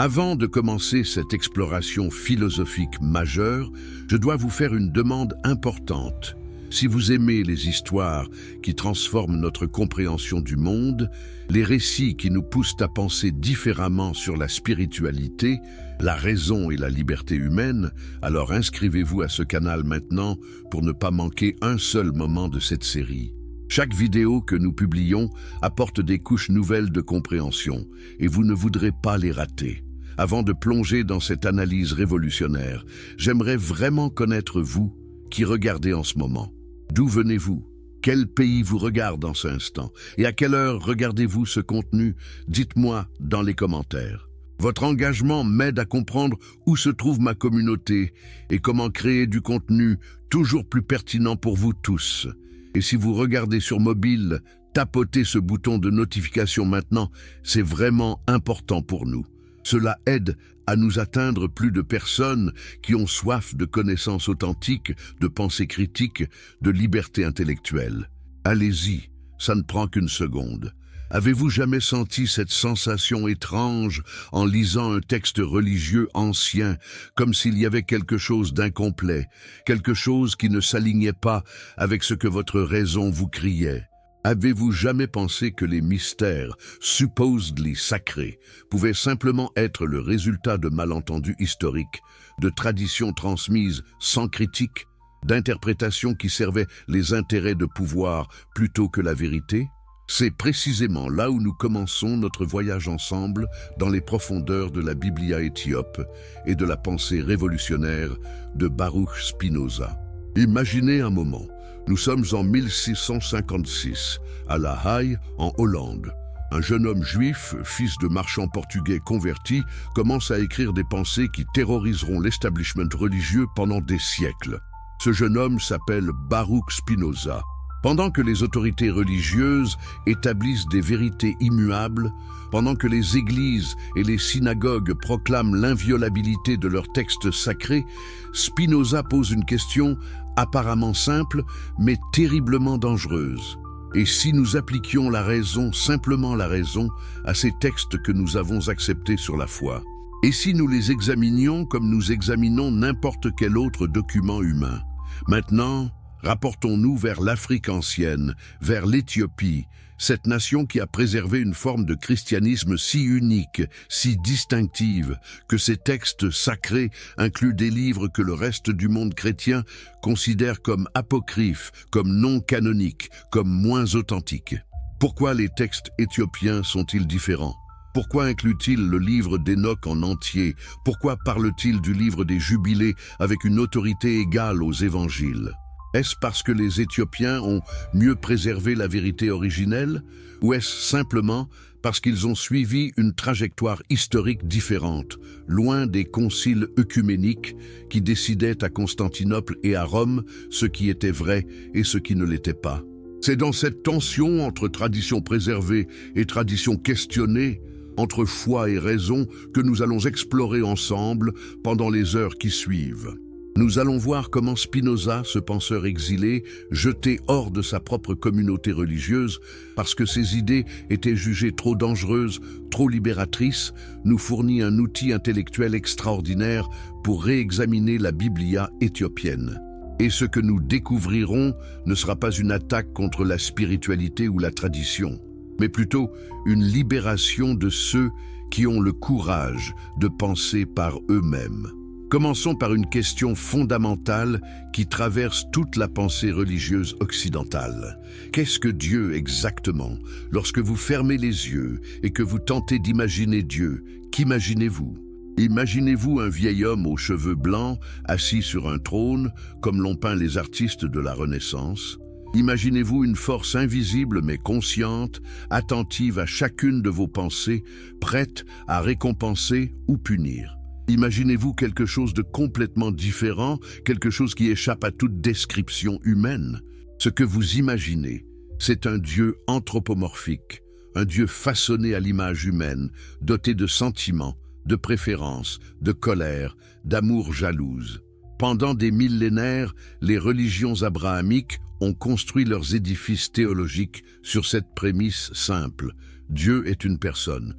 Avant de commencer cette exploration philosophique majeure, je dois vous faire une demande importante. Si vous aimez les histoires qui transforment notre compréhension du monde, les récits qui nous poussent à penser différemment sur la spiritualité, la raison et la liberté humaine, alors inscrivez-vous à ce canal maintenant pour ne pas manquer un seul moment de cette série. Chaque vidéo que nous publions apporte des couches nouvelles de compréhension et vous ne voudrez pas les rater. Avant de plonger dans cette analyse révolutionnaire, j'aimerais vraiment connaître vous qui regardez en ce moment. D'où venez-vous? Quel pays vous regarde en cet instant? Et à quelle heure regardez-vous ce contenu? Dites-moi dans les commentaires. Votre engagement m'aide à comprendre où se trouve ma communauté et comment créer du contenu toujours plus pertinent pour vous tous. Et si vous regardez sur mobile, tapotez ce bouton de notification maintenant, c'est vraiment important pour nous. Cela aide à nous atteindre plus de personnes qui ont soif de connaissances authentiques, de pensée critique, de liberté intellectuelle. Allez-y, ça ne prend qu'une seconde. Avez-vous jamais senti cette sensation étrange en lisant un texte religieux ancien, comme s'il y avait quelque chose d'incomplet, quelque chose qui ne s'alignait pas avec ce que votre raison vous criait? Avez-vous jamais pensé que les mystères, supposedly sacrés, pouvaient simplement être le résultat de malentendus historiques, de traditions transmises sans critique, d'interprétations qui servaient les intérêts de pouvoir plutôt que la vérité? C'est précisément là où nous commençons notre voyage ensemble dans les profondeurs de la Biblia éthiope et de la pensée révolutionnaire de Baruch Spinoza. Imaginez un moment. Nous sommes en 1656, à La Haye, en Hollande. Un jeune homme juif, fils de marchand portugais converti, commence à écrire des pensées qui terroriseront l'establishment religieux pendant des siècles. Ce jeune homme s'appelle Baruch Spinoza. Pendant que les autorités religieuses établissent des vérités immuables, pendant que les églises et les synagogues proclament l'inviolabilité de leurs textes sacrés, Spinoza pose une question apparemment simple, mais terriblement dangereuse. Et si nous appliquions la raison, simplement la raison, à ces textes que nous avons acceptés sur la foi? Et si nous les examinions comme nous examinons n'importe quel autre document humain? Maintenant, rapportons-nous vers l'Afrique ancienne, vers l'Éthiopie, cette nation qui a préservé une forme de christianisme si unique, si distinctive, que ses textes sacrés incluent des livres que le reste du monde chrétien considère comme apocryphes, comme non canoniques, comme moins authentiques. Pourquoi les textes éthiopiens sont-ils différents? Pourquoi inclut-il le livre d'Enoch en entier? Pourquoi parle-t-il du livre des Jubilés avec une autorité égale aux évangiles? Est-ce parce que les Éthiopiens ont mieux préservé la vérité originelle? Ou est-ce simplement parce qu'ils ont suivi une trajectoire historique différente, loin des conciles œcuméniques qui décidaient à Constantinople et à Rome ce qui était vrai et ce qui ne l'était pas? C'est dans cette tension entre tradition préservée et tradition questionnée, entre foi et raison, que nous allons explorer ensemble pendant les heures qui suivent. Nous allons voir comment Spinoza, ce penseur exilé, jeté hors de sa propre communauté religieuse parce que ses idées étaient jugées trop dangereuses, trop libératrices, nous fournit un outil intellectuel extraordinaire pour réexaminer la Biblia éthiopienne. Et ce que nous découvrirons ne sera pas une attaque contre la spiritualité ou la tradition, mais plutôt une libération de ceux qui ont le courage de penser par eux-mêmes. Commençons par une question fondamentale qui traverse toute la pensée religieuse occidentale. Qu'est-ce que Dieu exactement? Lorsque vous fermez les yeux et que vous tentez d'imaginer Dieu, qu'imaginez-vous? Imaginez-vous un vieil homme aux cheveux blancs, assis sur un trône, comme l'ont peint les artistes de la Renaissance? Imaginez-vous une force invisible mais consciente, attentive à chacune de vos pensées, prête à récompenser ou punir? Imaginez-vous quelque chose de complètement différent, quelque chose qui échappe à toute description humaine. Ce que vous imaginez, c'est un Dieu anthropomorphique, un Dieu façonné à l'image humaine, doté de sentiments, de préférences, de colère, d'amour jalouse. Pendant des millénaires, les religions abrahamiques ont construit leurs édifices théologiques sur cette prémisse simple. Dieu est une personne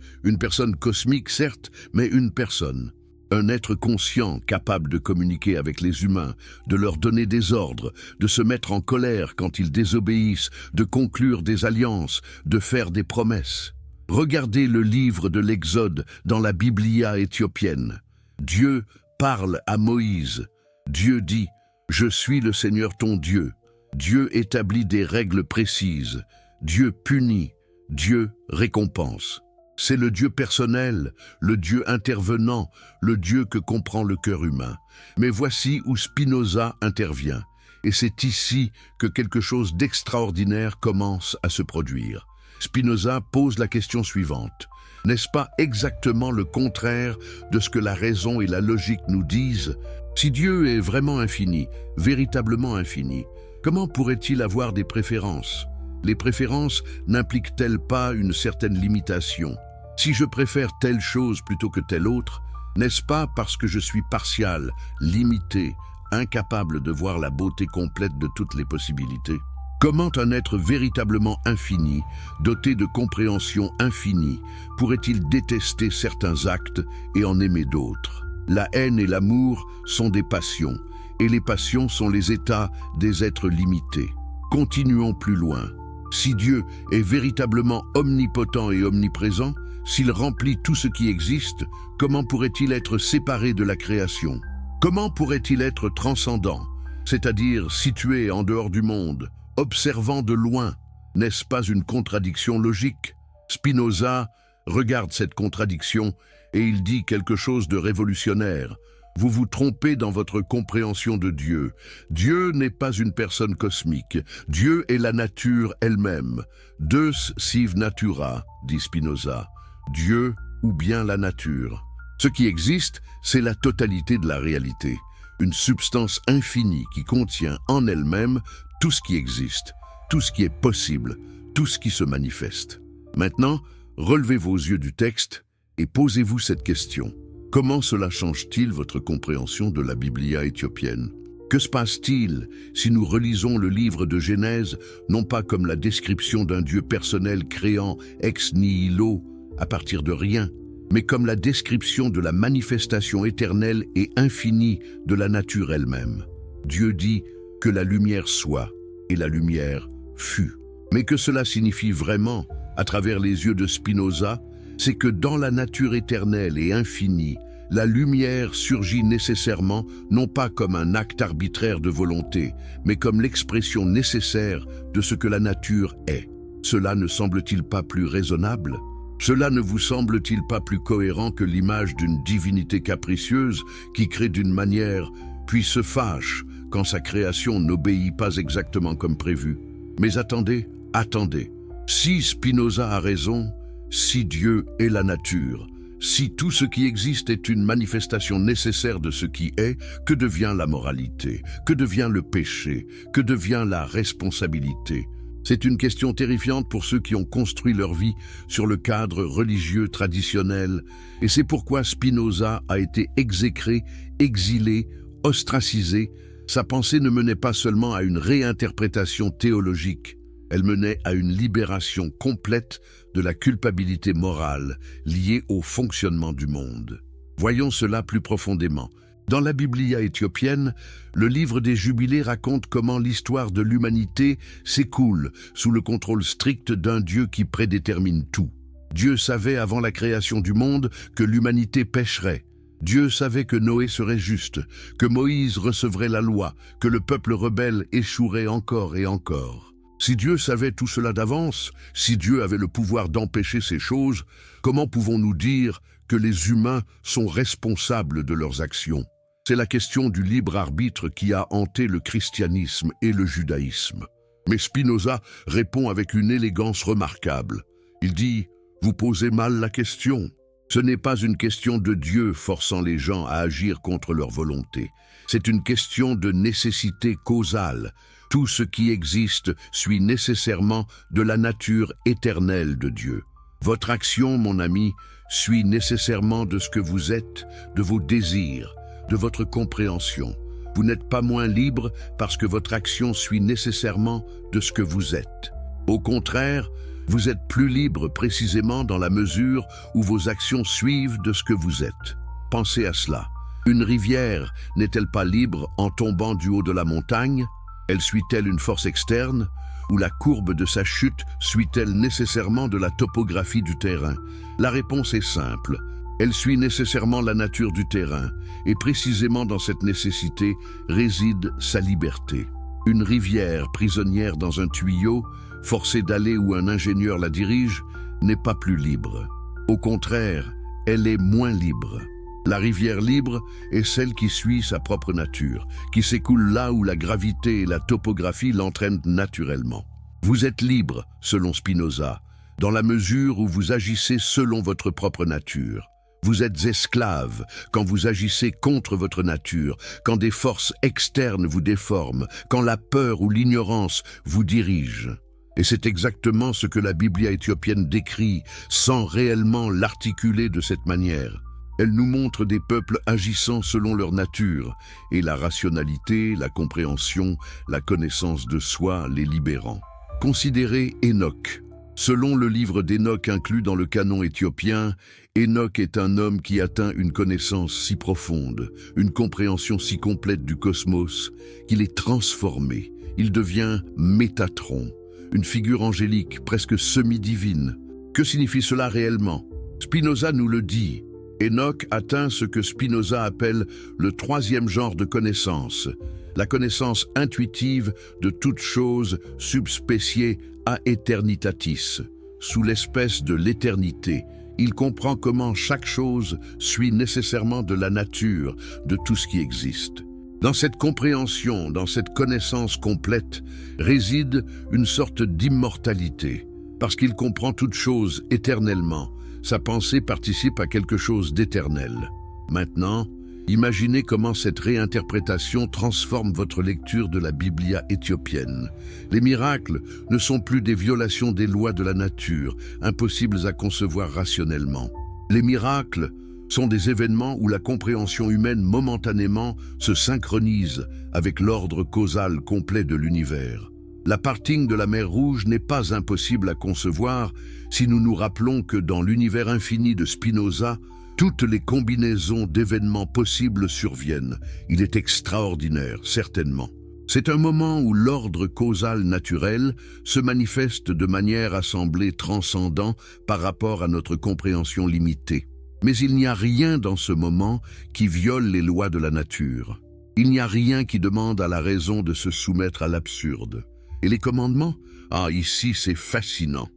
cosmique certes, mais une personne. Un être conscient, capable de communiquer avec les humains, de leur donner des ordres, de se mettre en colère quand ils désobéissent, de conclure des alliances, de faire des promesses. Regardez le livre de l'Exode dans la Biblia éthiopienne. Dieu parle à Moïse. Dieu dit « Je suis le Seigneur ton Dieu ». Dieu établit des règles précises. Dieu punit. Dieu récompense. C'est le Dieu personnel, le Dieu intervenant, le Dieu que comprend le cœur humain. Mais voici où Spinoza intervient. Et c'est ici que quelque chose d'extraordinaire commence à se produire. Spinoza pose la question suivante. N'est-ce pas exactement le contraire de ce que la raison et la logique nous disent? Si Dieu est vraiment infini, véritablement infini, comment pourrait-il avoir des préférences? Les préférences n'impliquent-elles pas une certaine limitation? Si je préfère telle chose plutôt que telle autre, n'est-ce pas parce que je suis partial, limité, incapable de voir la beauté complète de toutes les possibilités? Comment un être véritablement infini, doté de compréhension infinie, pourrait-il détester certains actes et en aimer d'autres? La haine et l'amour sont des passions, et les passions sont les états des êtres limités. Continuons plus loin. Si Dieu est véritablement omnipotent et omniprésent, s'il remplit tout ce qui existe, comment pourrait-il être séparé de la création? Comment pourrait-il être transcendant, c'est-à-dire situé en dehors du monde, observant de loin? N'est-ce pas une contradiction logique? Spinoza regarde cette contradiction et il dit quelque chose de révolutionnaire. Vous vous trompez dans votre compréhension de Dieu. Dieu n'est pas une personne cosmique. Dieu est la nature elle-même. Deus sive natura, dit Spinoza. Dieu ou bien la nature. Ce qui existe, c'est la totalité de la réalité. Une substance infinie qui contient en elle-même tout ce qui existe, tout ce qui est possible, tout ce qui se manifeste. Maintenant, relevez vos yeux du texte et posez-vous cette question. Comment cela change-t-il votre compréhension de la Biblia éthiopienne? Que se passe-t-il si nous relisons le livre de Genèse, non pas comme la description d'un Dieu personnel créant ex nihilo, à partir de rien, mais comme la description de la manifestation éternelle et infinie de la nature elle-même? Dieu dit que la lumière soit, et la lumière fut. Mais que cela signifie vraiment, à travers les yeux de Spinoza, c'est que dans la nature éternelle et infinie, la lumière surgit nécessairement, non pas comme un acte arbitraire de volonté, mais comme l'expression nécessaire de ce que la nature est. Cela ne semble-t-il pas plus raisonnable? Cela ne vous semble-t-il pas plus cohérent que l'image d'une divinité capricieuse qui crée d'une manière, puis se fâche quand sa création n'obéit pas exactement comme prévu? Mais attendez. Si Spinoza a raison, si Dieu est la nature, si tout ce qui existe est une manifestation nécessaire de ce qui est, que devient la moralité? Que devient le péché? Que devient la responsabilité? C'est une question terrifiante pour ceux qui ont construit leur vie sur le cadre religieux traditionnel, et c'est pourquoi Spinoza a été exécré, exilé, ostracisé. Sa pensée ne menait pas seulement à une réinterprétation théologique, elle menait à une libération complète de la culpabilité morale liée au fonctionnement du monde. Voyons cela plus profondément. Dans la Biblia éthiopienne, le livre des Jubilés raconte comment l'histoire de l'humanité s'écoule sous le contrôle strict d'un Dieu qui prédétermine tout. Dieu savait avant la création du monde que l'humanité pécherait. Dieu savait que Noé serait juste, que Moïse recevrait la loi, que le peuple rebelle échouerait encore et encore. Si Dieu savait tout cela d'avance, si Dieu avait le pouvoir d'empêcher ces choses, comment pouvons-nous dire que les humains sont responsables de leurs actions? C'est la question du libre arbitre qui a hanté le christianisme et le judaïsme. Mais Spinoza répond avec une élégance remarquable. Il dit « Vous posez mal la question. Ce n'est pas une question de Dieu forçant les gens à agir contre leur volonté. C'est une question de nécessité causale. Tout ce qui existe suit nécessairement de la nature éternelle de Dieu. Votre action, mon ami, suit nécessairement de ce que vous êtes, de vos désirs, de votre compréhension. Vous n'êtes pas moins libre parce que votre action suit nécessairement de ce que vous êtes. Au contraire, Vous êtes plus libre précisément dans la mesure où vos actions suivent de ce que vous êtes. Pensez à cela. Une rivière n'est-elle pas libre en tombant du haut de la montagne? Elle suit-elle une force externe? Ou la courbe de sa chute suit-elle nécessairement de la topographie du terrain? La réponse est simple. Elle suit nécessairement la nature du terrain, et précisément dans cette nécessité réside sa liberté. Une rivière prisonnière dans un tuyau, forcée d'aller où un ingénieur la dirige, n'est pas plus libre. Au contraire, elle est moins libre. La rivière libre est celle qui suit sa propre nature, qui s'écoule là où la gravité et la topographie l'entraînent naturellement. Vous êtes libre, selon Spinoza, dans la mesure où vous agissez selon votre propre nature. Vous êtes esclave quand vous agissez contre votre nature, quand des forces externes vous déforment, quand la peur ou l'ignorance vous dirigent. Et c'est exactement ce que la Biblia éthiopienne décrit, sans réellement l'articuler de cette manière. Elle nous montre des peuples agissant selon leur nature, et la rationalité, la compréhension, la connaissance de soi les libérant. Considérez Enoch. Selon le livre d'Enoch inclus dans le canon éthiopien, Enoch est un homme qui atteint une connaissance si profonde, une compréhension si complète du cosmos, qu'il est transformé. Il devient Métatron, une figure angélique, presque semi-divine. Que signifie cela réellement? Spinoza nous le dit. Enoch atteint ce que Spinoza appelle le troisième genre de connaissance, la connaissance intuitive de toute chose subspéciée a aeternitatis, sous l'espèce de l'éternité. Il comprend comment chaque chose suit nécessairement de la nature de tout ce qui existe. Dans cette compréhension, dans cette connaissance complète, réside une sorte d'immortalité, parce qu'il comprend toute chose éternellement. Sa pensée participe à quelque chose d'éternel. Maintenant, imaginez comment cette réinterprétation transforme votre lecture de la Biblia éthiopienne. Les miracles ne sont plus des violations des lois de la nature, impossibles à concevoir rationnellement. Les miracles sont des événements où la compréhension humaine momentanément se synchronise avec l'ordre causal complet de l'univers. La parting de la mer Rouge n'est pas impossible à concevoir si nous nous rappelons que dans l'univers infini de Spinoza, toutes les combinaisons d'événements possibles surviennent. Il est extraordinaire, certainement. C'est un moment où l'ordre causal naturel se manifeste de manière à sembler transcendant par rapport à notre compréhension limitée. Mais il n'y a rien dans ce moment qui viole les lois de la nature. Il n'y a rien qui demande à la raison de se soumettre à l'absurde. Et les commandements? Ah, ici c'est fascinant.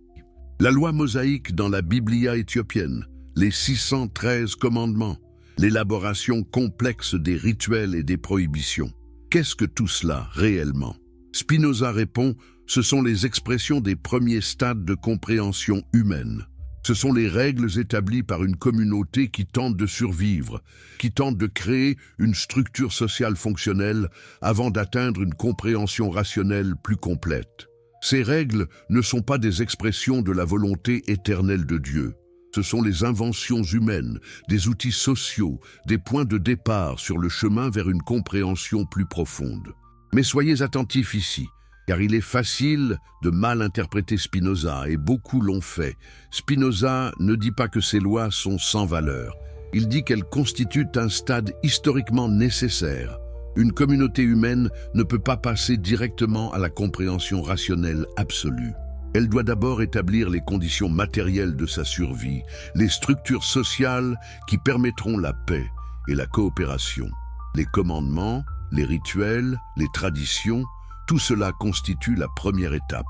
La loi mosaïque dans la Biblia éthiopienne, les 613 commandements, l'élaboration complexe des rituels et des prohibitions. Qu'est-ce que tout cela réellement? Spinoza répond, ce sont les expressions des premiers stades de compréhension humaine. Ce sont les règles établies par une communauté qui tente de survivre, qui tente de créer une structure sociale fonctionnelle avant d'atteindre une compréhension rationnelle plus complète. Ces règles ne sont pas des expressions de la volonté éternelle de Dieu. Ce sont les inventions humaines, des outils sociaux, des points de départ sur le chemin vers une compréhension plus profonde. Mais soyez attentifs ici. Car il est facile de mal interpréter Spinoza, et beaucoup l'ont fait. Spinoza ne dit pas que ces lois sont sans valeur. Il dit qu'elles constituent un stade historiquement nécessaire. Une communauté humaine ne peut pas passer directement à la compréhension rationnelle absolue. Elle doit d'abord établir les conditions matérielles de sa survie, les structures sociales qui permettront la paix et la coopération. Les commandements, les rituels, les traditions, tout cela constitue la première étape.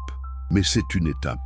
Mais c'est une étape.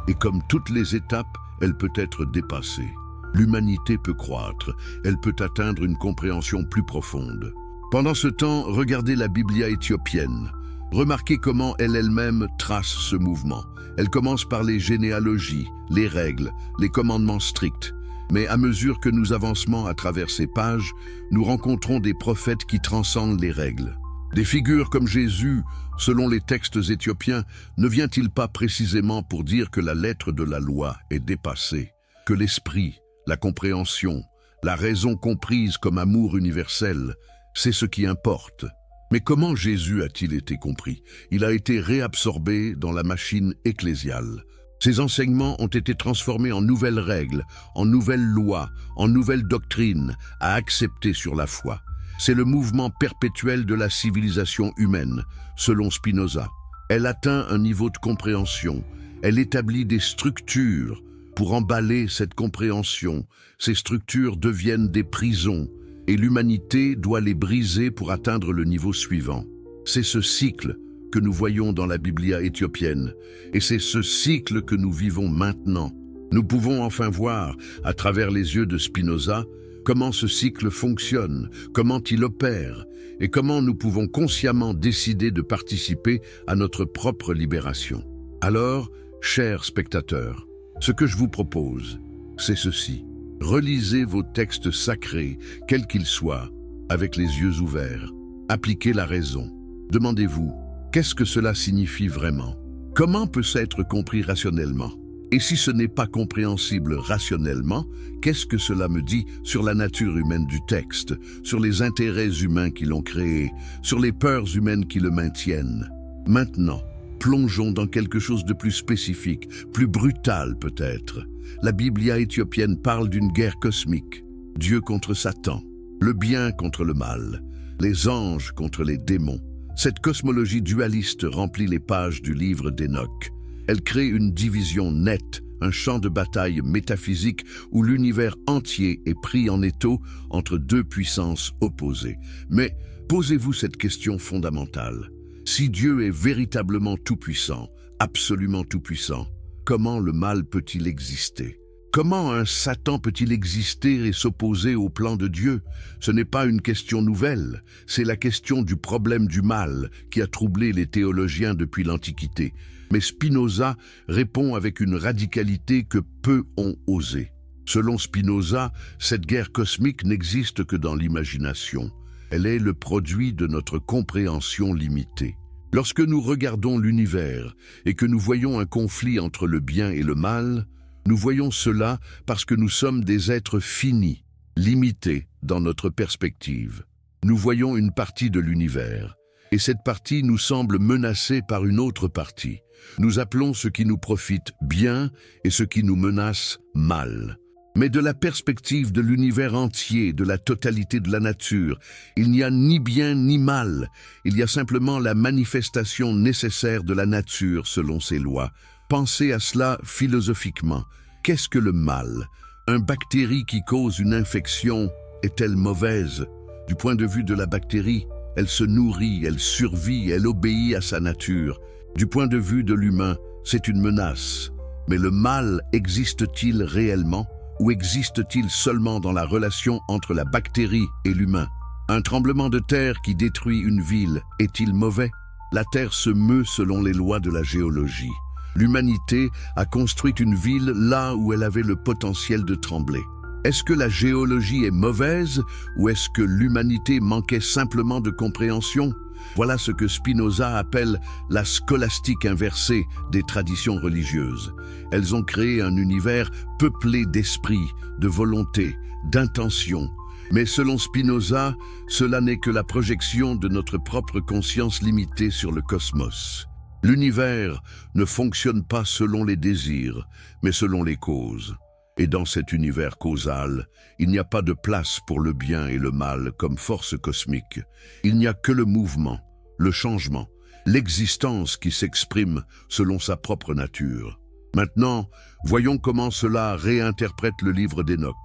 Et comme toutes les étapes, elle peut être dépassée. L'humanité peut croître, elle peut atteindre une compréhension plus profonde. Pendant ce temps, regardez la Biblia éthiopienne. Remarquez comment elle-même trace ce mouvement. Elle commence par les généalogies, les règles, les commandements stricts. Mais à mesure que nous avançons à travers ces pages, nous rencontrons des prophètes qui transcendent les règles. Des figures comme Jésus, selon les textes éthiopiens, ne vient-il pas précisément pour dire que la lettre de la loi est dépassée, que l'esprit, la compréhension, la raison comprise comme amour universel, c'est ce qui importe? Mais comment Jésus a-t-il été compris? Il a été réabsorbé dans la machine ecclésiale. Ces enseignements ont été transformés en nouvelles règles, en nouvelles lois, en nouvelles doctrines à accepter sur la foi. C'est le mouvement perpétuel de la civilisation humaine, selon Spinoza. Elle atteint un niveau de compréhension, elle établit des structures pour emballer cette compréhension. Ces structures deviennent des prisons et l'humanité doit les briser pour atteindre le niveau suivant. C'est ce cycle que nous voyons dans la Biblia éthiopienne et c'est ce cycle que nous vivons maintenant. Nous pouvons enfin voir, à travers les yeux de Spinoza, comment ce cycle fonctionne, comment il opère et comment nous pouvons consciemment décider de participer à notre propre libération. Alors, chers spectateurs, ce que je vous propose, c'est ceci. Relisez vos textes sacrés, quels qu'ils soient, avec les yeux ouverts. Appliquez la raison. Demandez-vous, qu'est-ce que cela signifie vraiment? Comment peut-ce être compris rationnellement? Et si ce n'est pas compréhensible rationnellement, qu'est-ce que cela me dit sur la nature humaine du texte, sur les intérêts humains qui l'ont créé, sur les peurs humaines qui le maintiennent? Maintenant, plongeons dans quelque chose de plus spécifique, plus brutal peut-être. La Biblia éthiopienne parle d'une guerre cosmique. Dieu contre Satan, le bien contre le mal, les anges contre les démons. Cette cosmologie dualiste remplit les pages du livre d'Enoch. Elle crée une division nette, un champ de bataille métaphysique où l'univers entier est pris en étau entre deux puissances opposées. Mais posez-vous cette question fondamentale. Si Dieu est véritablement tout-puissant, absolument tout-puissant, comment le mal peut-il exister? Comment un Satan peut-il exister et s'opposer au plan de Dieu? Ce n'est pas une question nouvelle, c'est la question du problème du mal qui a troublé les théologiens depuis l'Antiquité. Mais Spinoza répond avec une radicalité que peu ont osé. Selon Spinoza, cette guerre cosmique n'existe que dans l'imagination. Elle est le produit de notre compréhension limitée. Lorsque nous regardons l'univers et que nous voyons un conflit entre le bien et le mal, nous voyons cela parce que nous sommes des êtres finis, limités dans notre perspective. Nous voyons une partie de l'univers, et cette partie nous semble menacée par une autre partie. Nous appelons ce qui nous profite bien et ce qui nous menace mal. Mais de la perspective de l'univers entier, de la totalité de la nature, il n'y a ni bien ni mal. Il y a simplement la manifestation nécessaire de la nature selon ses lois. Pensez à cela philosophiquement. Qu'est-ce que le mal? Une bactérie qui cause une infection est-elle mauvaise? Du point de vue de la bactérie, elle se nourrit, elle survit, elle obéit à sa nature. Du point de vue de l'humain, c'est une menace. Mais le mal existe-t-il réellement? Ou existe-t-il seulement dans la relation entre la bactérie et l'humain? Un tremblement de terre qui détruit une ville, est-il mauvais? La terre se meut selon les lois de la géologie. L'humanité a construit une ville là où elle avait le potentiel de trembler. Est-ce que la géologie est mauvaise ou est-ce que l'humanité manquait simplement de compréhension? Voilà ce que Spinoza appelle la scolastique inversée des traditions religieuses. Elles ont créé un univers peuplé d'esprit, de volonté, d'intention. Mais selon Spinoza, cela n'est que la projection de notre propre conscience limitée sur le cosmos. L'univers ne fonctionne pas selon les désirs, mais selon les causes. Et dans cet univers causal, il n'y a pas de place pour le bien et le mal comme force cosmique. Il n'y a que le mouvement, le changement, l'existence qui s'exprime selon sa propre nature. Maintenant, voyons comment cela réinterprète le livre d'Enoch.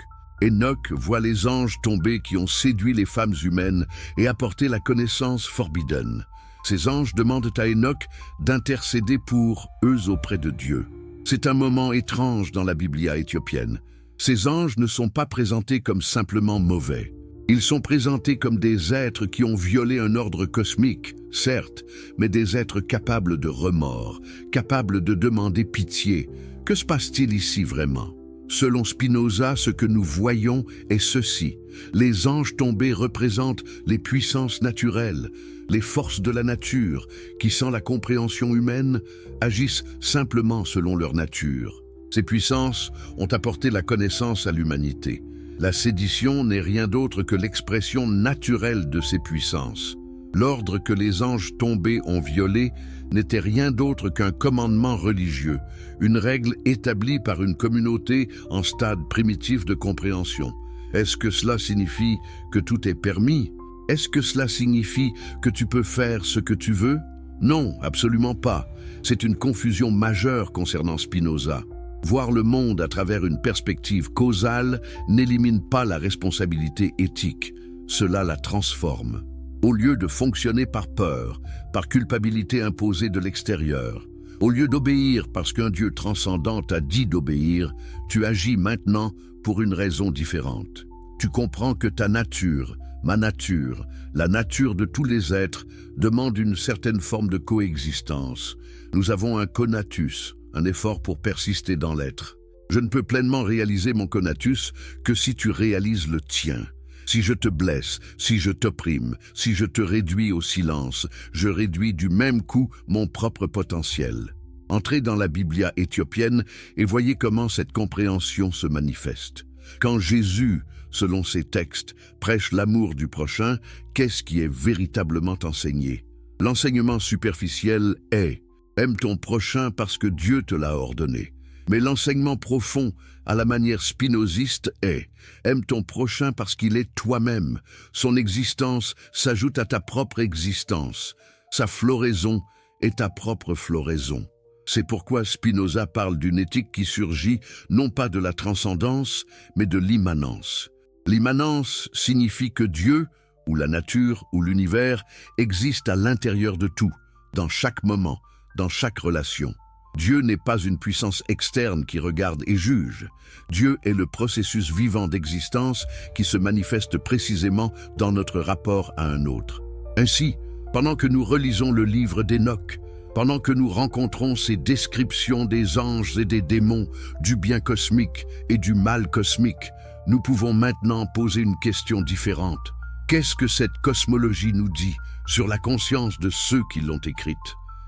Enoch voit les anges tomber qui ont séduit les femmes humaines et apporté la connaissance forbidden. Ces anges demandent à Enoch d'intercéder pour eux auprès de Dieu. C'est un moment étrange dans la Biblia éthiopienne. Ces anges ne sont pas présentés comme simplement mauvais. Ils sont présentés comme des êtres qui ont violé un ordre cosmique, certes, mais des êtres capables de remords, capables de demander pitié. Que se passe-t-il ici vraiment? Selon Spinoza, ce que nous voyons est ceci. Les anges tombés représentent les puissances naturelles, les forces de la nature, qui, sans la compréhension humaine, agissent simplement selon leur nature. Ces puissances ont apporté la connaissance à l'humanité. La sédition n'est rien d'autre que l'expression naturelle de ces puissances. L'ordre que les anges tombés ont violé n'était rien d'autre qu'un commandement religieux, une règle établie par une communauté en stade primitif de compréhension. Est-ce que cela signifie que tout est permis? Est-ce que cela signifie que tu peux faire ce que tu veux? Non, absolument pas. C'est une confusion majeure concernant Spinoza. Voir le monde à travers une perspective causale n'élimine pas la responsabilité éthique, cela la transforme. Au lieu de fonctionner par peur, par culpabilité imposée de l'extérieur, au lieu d'obéir parce qu'un Dieu transcendant t'a dit d'obéir, tu agis maintenant pour une raison différente. Tu comprends que ta nature, ma nature, la nature de tous les êtres, demande une certaine forme de coexistence. Nous avons un conatus, un effort pour persister dans l'être. Je ne peux pleinement réaliser mon conatus que si tu réalises le tien. Si je te blesse, si je t'opprime, si je te réduis au silence, je réduis du même coup mon propre potentiel. Entrez dans la Biblia éthiopienne et voyez comment cette compréhension se manifeste. Quand Jésus, selon ses textes, prêche l'amour du prochain, qu'est-ce qui est véritablement enseigné? L'enseignement superficiel est « aime ton prochain parce que Dieu te l'a ordonné ». Mais l'enseignement profond, à la manière spinoziste, est « aime ton prochain parce qu'il est toi-même ». Son existence s'ajoute à ta propre existence. Sa floraison est ta propre floraison. C'est pourquoi Spinoza parle d'une éthique qui surgit non pas de la transcendance, mais de l'immanence. L'immanence signifie que Dieu, ou la nature, ou l'univers, existe à l'intérieur de tout, dans chaque moment, dans chaque relation. Dieu n'est pas une puissance externe qui regarde et juge. Dieu est le processus vivant d'existence qui se manifeste précisément dans notre rapport à un autre. Ainsi, pendant que nous relisons le livre d'Enoch, pendant que nous rencontrons ces descriptions des anges et des démons, du bien cosmique et du mal cosmique, nous pouvons maintenant poser une question différente. Qu'est-ce que cette cosmologie nous dit sur la conscience de ceux qui l'ont écrite?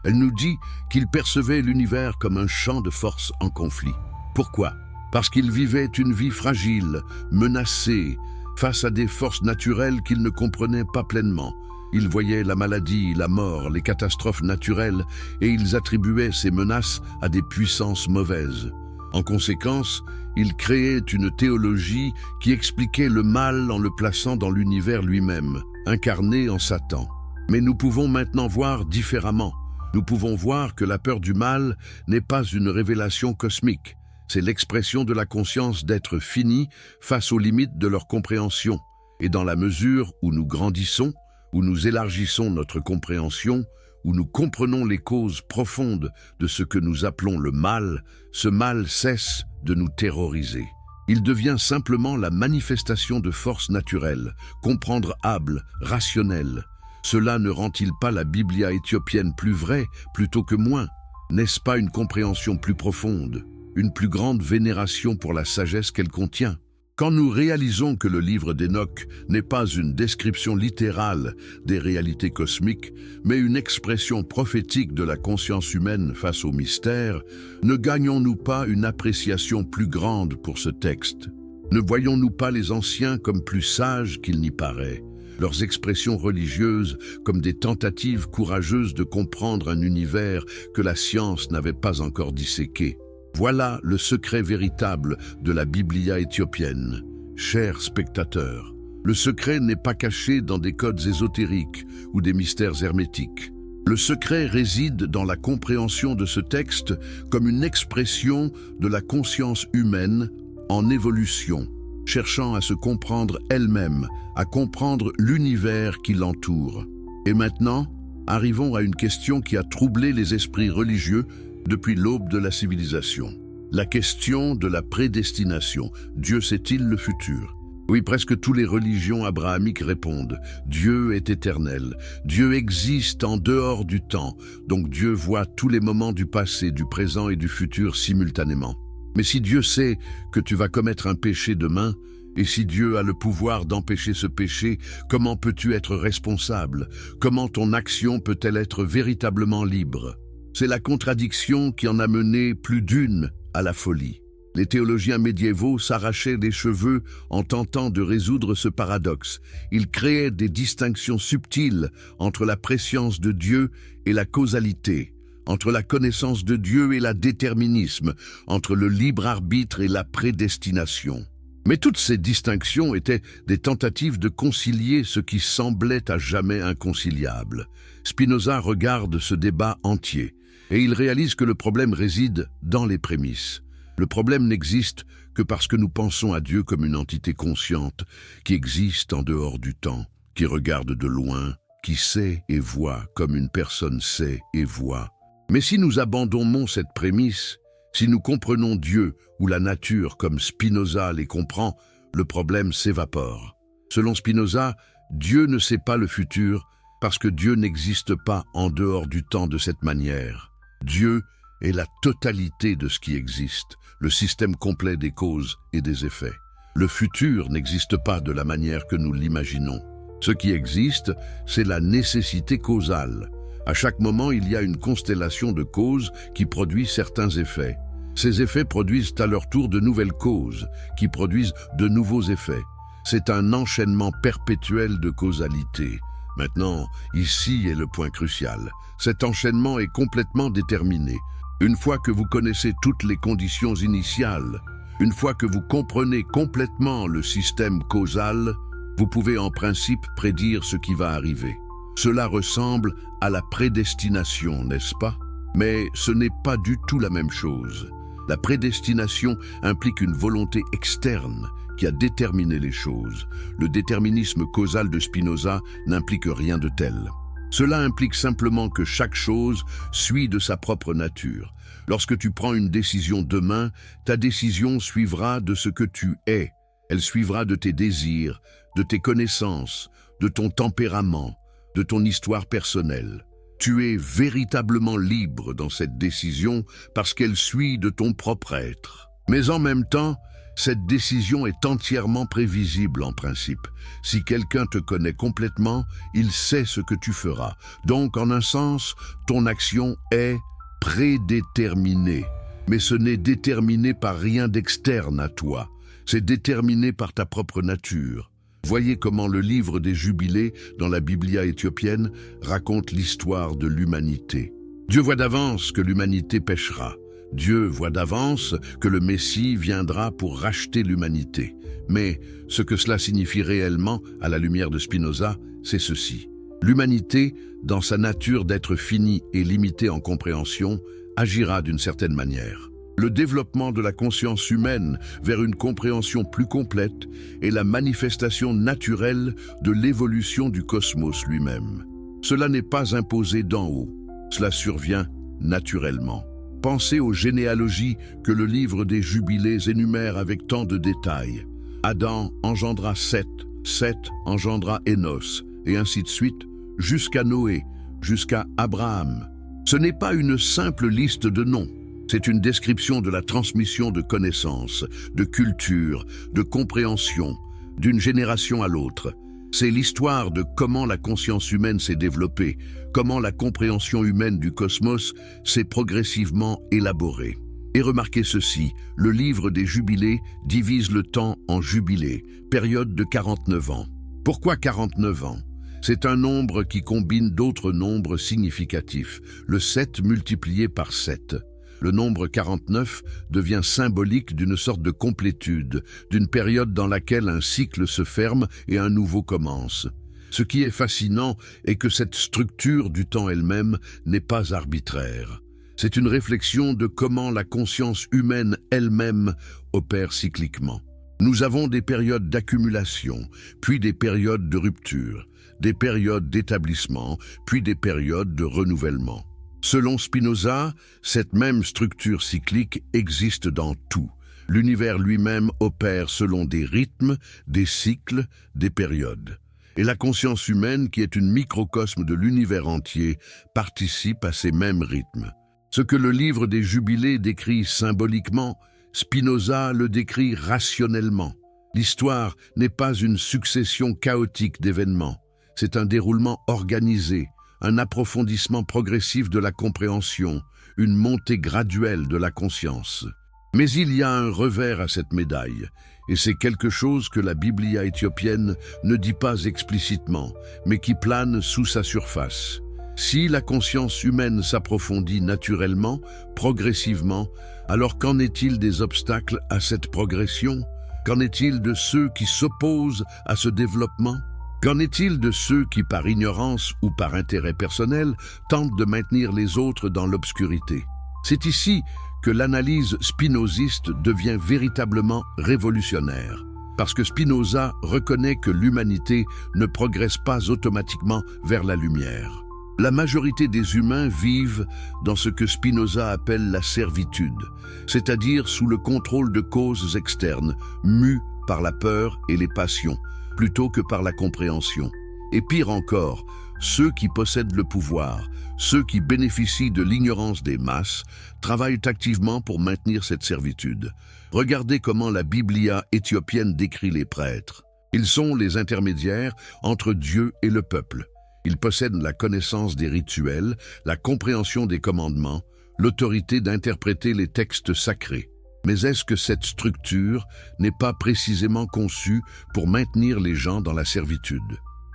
Elle nous dit qu'ils percevaient l'univers comme un champ de force en conflit. Pourquoi? Parce qu'ils vivaient une vie fragile, menacée, face à des forces naturelles qu'ils ne comprenaient pas pleinement. Ils voyaient la maladie, la mort, les catastrophes naturelles, et ils attribuaient ces menaces à des puissances mauvaises. En conséquence, ils créaient une théologie qui expliquait le mal en le plaçant dans l'univers lui-même, incarné en Satan. Mais nous pouvons maintenant voir différemment. Nous pouvons voir que la peur du mal n'est pas une révélation cosmique. C'est l'expression de la conscience d'être fini face aux limites de leur compréhension. Et dans la mesure où nous grandissons, où nous élargissons notre compréhension, où nous comprenons les causes profondes de ce que nous appelons le mal, ce mal cesse de nous terroriser. Il devient simplement la manifestation de forces naturelles, comprendrables, rationnelles. Cela ne rend-il pas la Biblia éthiopienne plus vraie plutôt que moins? N'est-ce pas une compréhension plus profonde, une plus grande vénération pour la sagesse qu'elle contient? Quand nous réalisons que le livre d'Enoch n'est pas une description littérale des réalités cosmiques, mais une expression prophétique de la conscience humaine face au mystère, ne gagnons-nous pas une appréciation plus grande pour ce texte? Ne voyons-nous pas les anciens comme plus sages qu'il n'y paraît? Leurs expressions religieuses comme des tentatives courageuses de comprendre un univers que la science n'avait pas encore disséqué. Voilà le secret véritable de la Biblia éthiopienne. Chers spectateurs, le secret n'est pas caché dans des codes ésotériques ou des mystères hermétiques. Le secret réside dans la compréhension de ce texte comme une expression de la conscience humaine en évolution, cherchant à se comprendre elle-même, à comprendre l'univers qui l'entoure. Et maintenant, arrivons à une question qui a troublé les esprits religieux depuis l'aube de la civilisation. La question de la prédestination. Dieu sait-il le futur? Oui, presque toutes les religions abrahamiques répondent. Dieu est éternel. Dieu existe en dehors du temps. Donc Dieu voit tous les moments du passé, du présent et du futur simultanément. Mais si Dieu sait que tu vas commettre un péché demain, et si Dieu a le pouvoir d'empêcher ce péché, comment peux-tu être responsable? Comment ton action peut-elle être véritablement libre? C'est la contradiction qui en a mené plus d'une à la folie. Les théologiens médiévaux s'arrachaient les cheveux en tentant de résoudre ce paradoxe. Ils créaient des distinctions subtiles entre la prescience de Dieu et la causalité, entre la connaissance de Dieu et la déterminisme, entre le libre arbitre et la prédestination. Mais toutes ces distinctions étaient des tentatives de concilier ce qui semblait à jamais inconciliable. Spinoza regarde ce débat entier et il réalise que le problème réside dans les prémices. Le problème n'existe que parce que nous pensons à Dieu comme une entité consciente, qui existe en dehors du temps, qui regarde de loin, qui sait et voit comme une personne sait et voit. Mais si nous abandonnons cette prémisse, si nous comprenons Dieu ou la nature comme Spinoza les comprend, le problème s'évapore. Selon Spinoza, Dieu ne sait pas le futur parce que Dieu n'existe pas en dehors du temps de cette manière. Dieu est la totalité de ce qui existe, le système complet des causes et des effets. Le futur n'existe pas de la manière que nous l'imaginons. Ce qui existe, c'est la nécessité causale. À chaque moment, il y a une constellation de causes qui produit certains effets. Ces effets produisent à leur tour de nouvelles causes, qui produisent de nouveaux effets. C'est un enchaînement perpétuel de causalité. Maintenant, ici est le point crucial. Cet enchaînement est complètement déterminé. Une fois que vous connaissez toutes les conditions initiales, une fois que vous comprenez complètement le système causal, vous pouvez en principe prédire ce qui va arriver. Cela ressemble à la prédestination, n'est-ce pas? Mais ce n'est pas du tout la même chose. La prédestination implique une volonté externe qui a déterminé les choses. Le déterminisme causal de Spinoza n'implique rien de tel. Cela implique simplement que chaque chose suit de sa propre nature. Lorsque tu prends une décision demain, ta décision suivra de ce que tu es. Elle suivra de tes désirs, de tes connaissances, de ton tempérament, de ton histoire personnelle. Tu es véritablement libre dans cette décision parce qu'elle suit de ton propre être. Mais en même temps, cette décision est entièrement prévisible en principe. Si quelqu'un te connaît complètement, il sait ce que tu feras. Donc, en un sens, ton action est prédéterminée. Mais ce n'est déterminé par rien d'externe à toi. C'est déterminé par ta propre nature. Voyez comment le livre des Jubilés, dans la Biblia éthiopienne, raconte l'histoire de l'humanité. Dieu voit d'avance que l'humanité péchera. Dieu voit d'avance que le Messie viendra pour racheter l'humanité. Mais ce que cela signifie réellement, à la lumière de Spinoza, c'est ceci. L'humanité, dans sa nature d'être finie et limitée en compréhension, agira d'une certaine manière. Le développement de la conscience humaine vers une compréhension plus complète est la manifestation naturelle de l'évolution du cosmos lui-même. Cela n'est pas imposé d'en haut, cela survient naturellement. Pensez aux généalogies que le livre des Jubilés énumère avec tant de détails. Adam engendra Seth, Seth engendra Énos, et ainsi de suite, jusqu'à Noé, jusqu'à Abraham. Ce n'est pas une simple liste de noms. C'est une description de la transmission de connaissances, de culture, de compréhension, d'une génération à l'autre. C'est l'histoire de comment la conscience humaine s'est développée, comment la compréhension humaine du cosmos s'est progressivement élaborée. Et remarquez ceci, le livre des Jubilés divise le temps en jubilés, période de 49 ans. Pourquoi 49 ans? C'est un nombre qui combine d'autres nombres significatifs, le 7 multiplié par 7. Le nombre 49 devient symbolique d'une sorte de complétude, d'une période dans laquelle un cycle se ferme et un nouveau commence. Ce qui est fascinant est que cette structure du temps elle-même n'est pas arbitraire. C'est une réflexion de comment la conscience humaine elle-même opère cycliquement. Nous avons des périodes d'accumulation, puis des périodes de rupture, des périodes d'établissement, puis des périodes de renouvellement. Selon Spinoza, cette même structure cyclique existe dans tout. L'univers lui-même opère selon des rythmes, des cycles, des périodes. Et la conscience humaine, qui est une microcosme de l'univers entier, participe à ces mêmes rythmes. Ce que le livre des Jubilés décrit symboliquement, Spinoza le décrit rationnellement. L'histoire n'est pas une succession chaotique d'événements, c'est un déroulement organisé, un approfondissement progressif de la compréhension, une montée graduelle de la conscience. Mais il y a un revers à cette médaille, et c'est quelque chose que la Biblia éthiopienne ne dit pas explicitement, mais qui plane sous sa surface. Si la conscience humaine s'approfondit naturellement, progressivement, alors qu'en est-il des obstacles à cette progression? Qu'en est-il de ceux qui s'opposent à ce développement? Qu'en est-il de ceux qui, par ignorance ou par intérêt personnel, tentent de maintenir les autres dans l'obscurité? C'est ici que l'analyse spinoziste devient véritablement révolutionnaire, parce que Spinoza reconnaît que l'humanité ne progresse pas automatiquement vers la lumière. La majorité des humains vivent dans ce que Spinoza appelle la servitude, c'est-à-dire sous le contrôle de causes externes, mues par la peur et les passions, plutôt que par la compréhension. Et pire encore, ceux qui possèdent le pouvoir, ceux qui bénéficient de l'ignorance des masses, travaillent activement pour maintenir cette servitude. Regardez comment la Biblia éthiopienne décrit les prêtres. Ils sont les intermédiaires entre Dieu et le peuple. Ils possèdent la connaissance des rituels, la compréhension des commandements, l'autorité d'interpréter les textes sacrés. Mais est-ce que cette structure n'est pas précisément conçue pour maintenir les gens dans la servitude?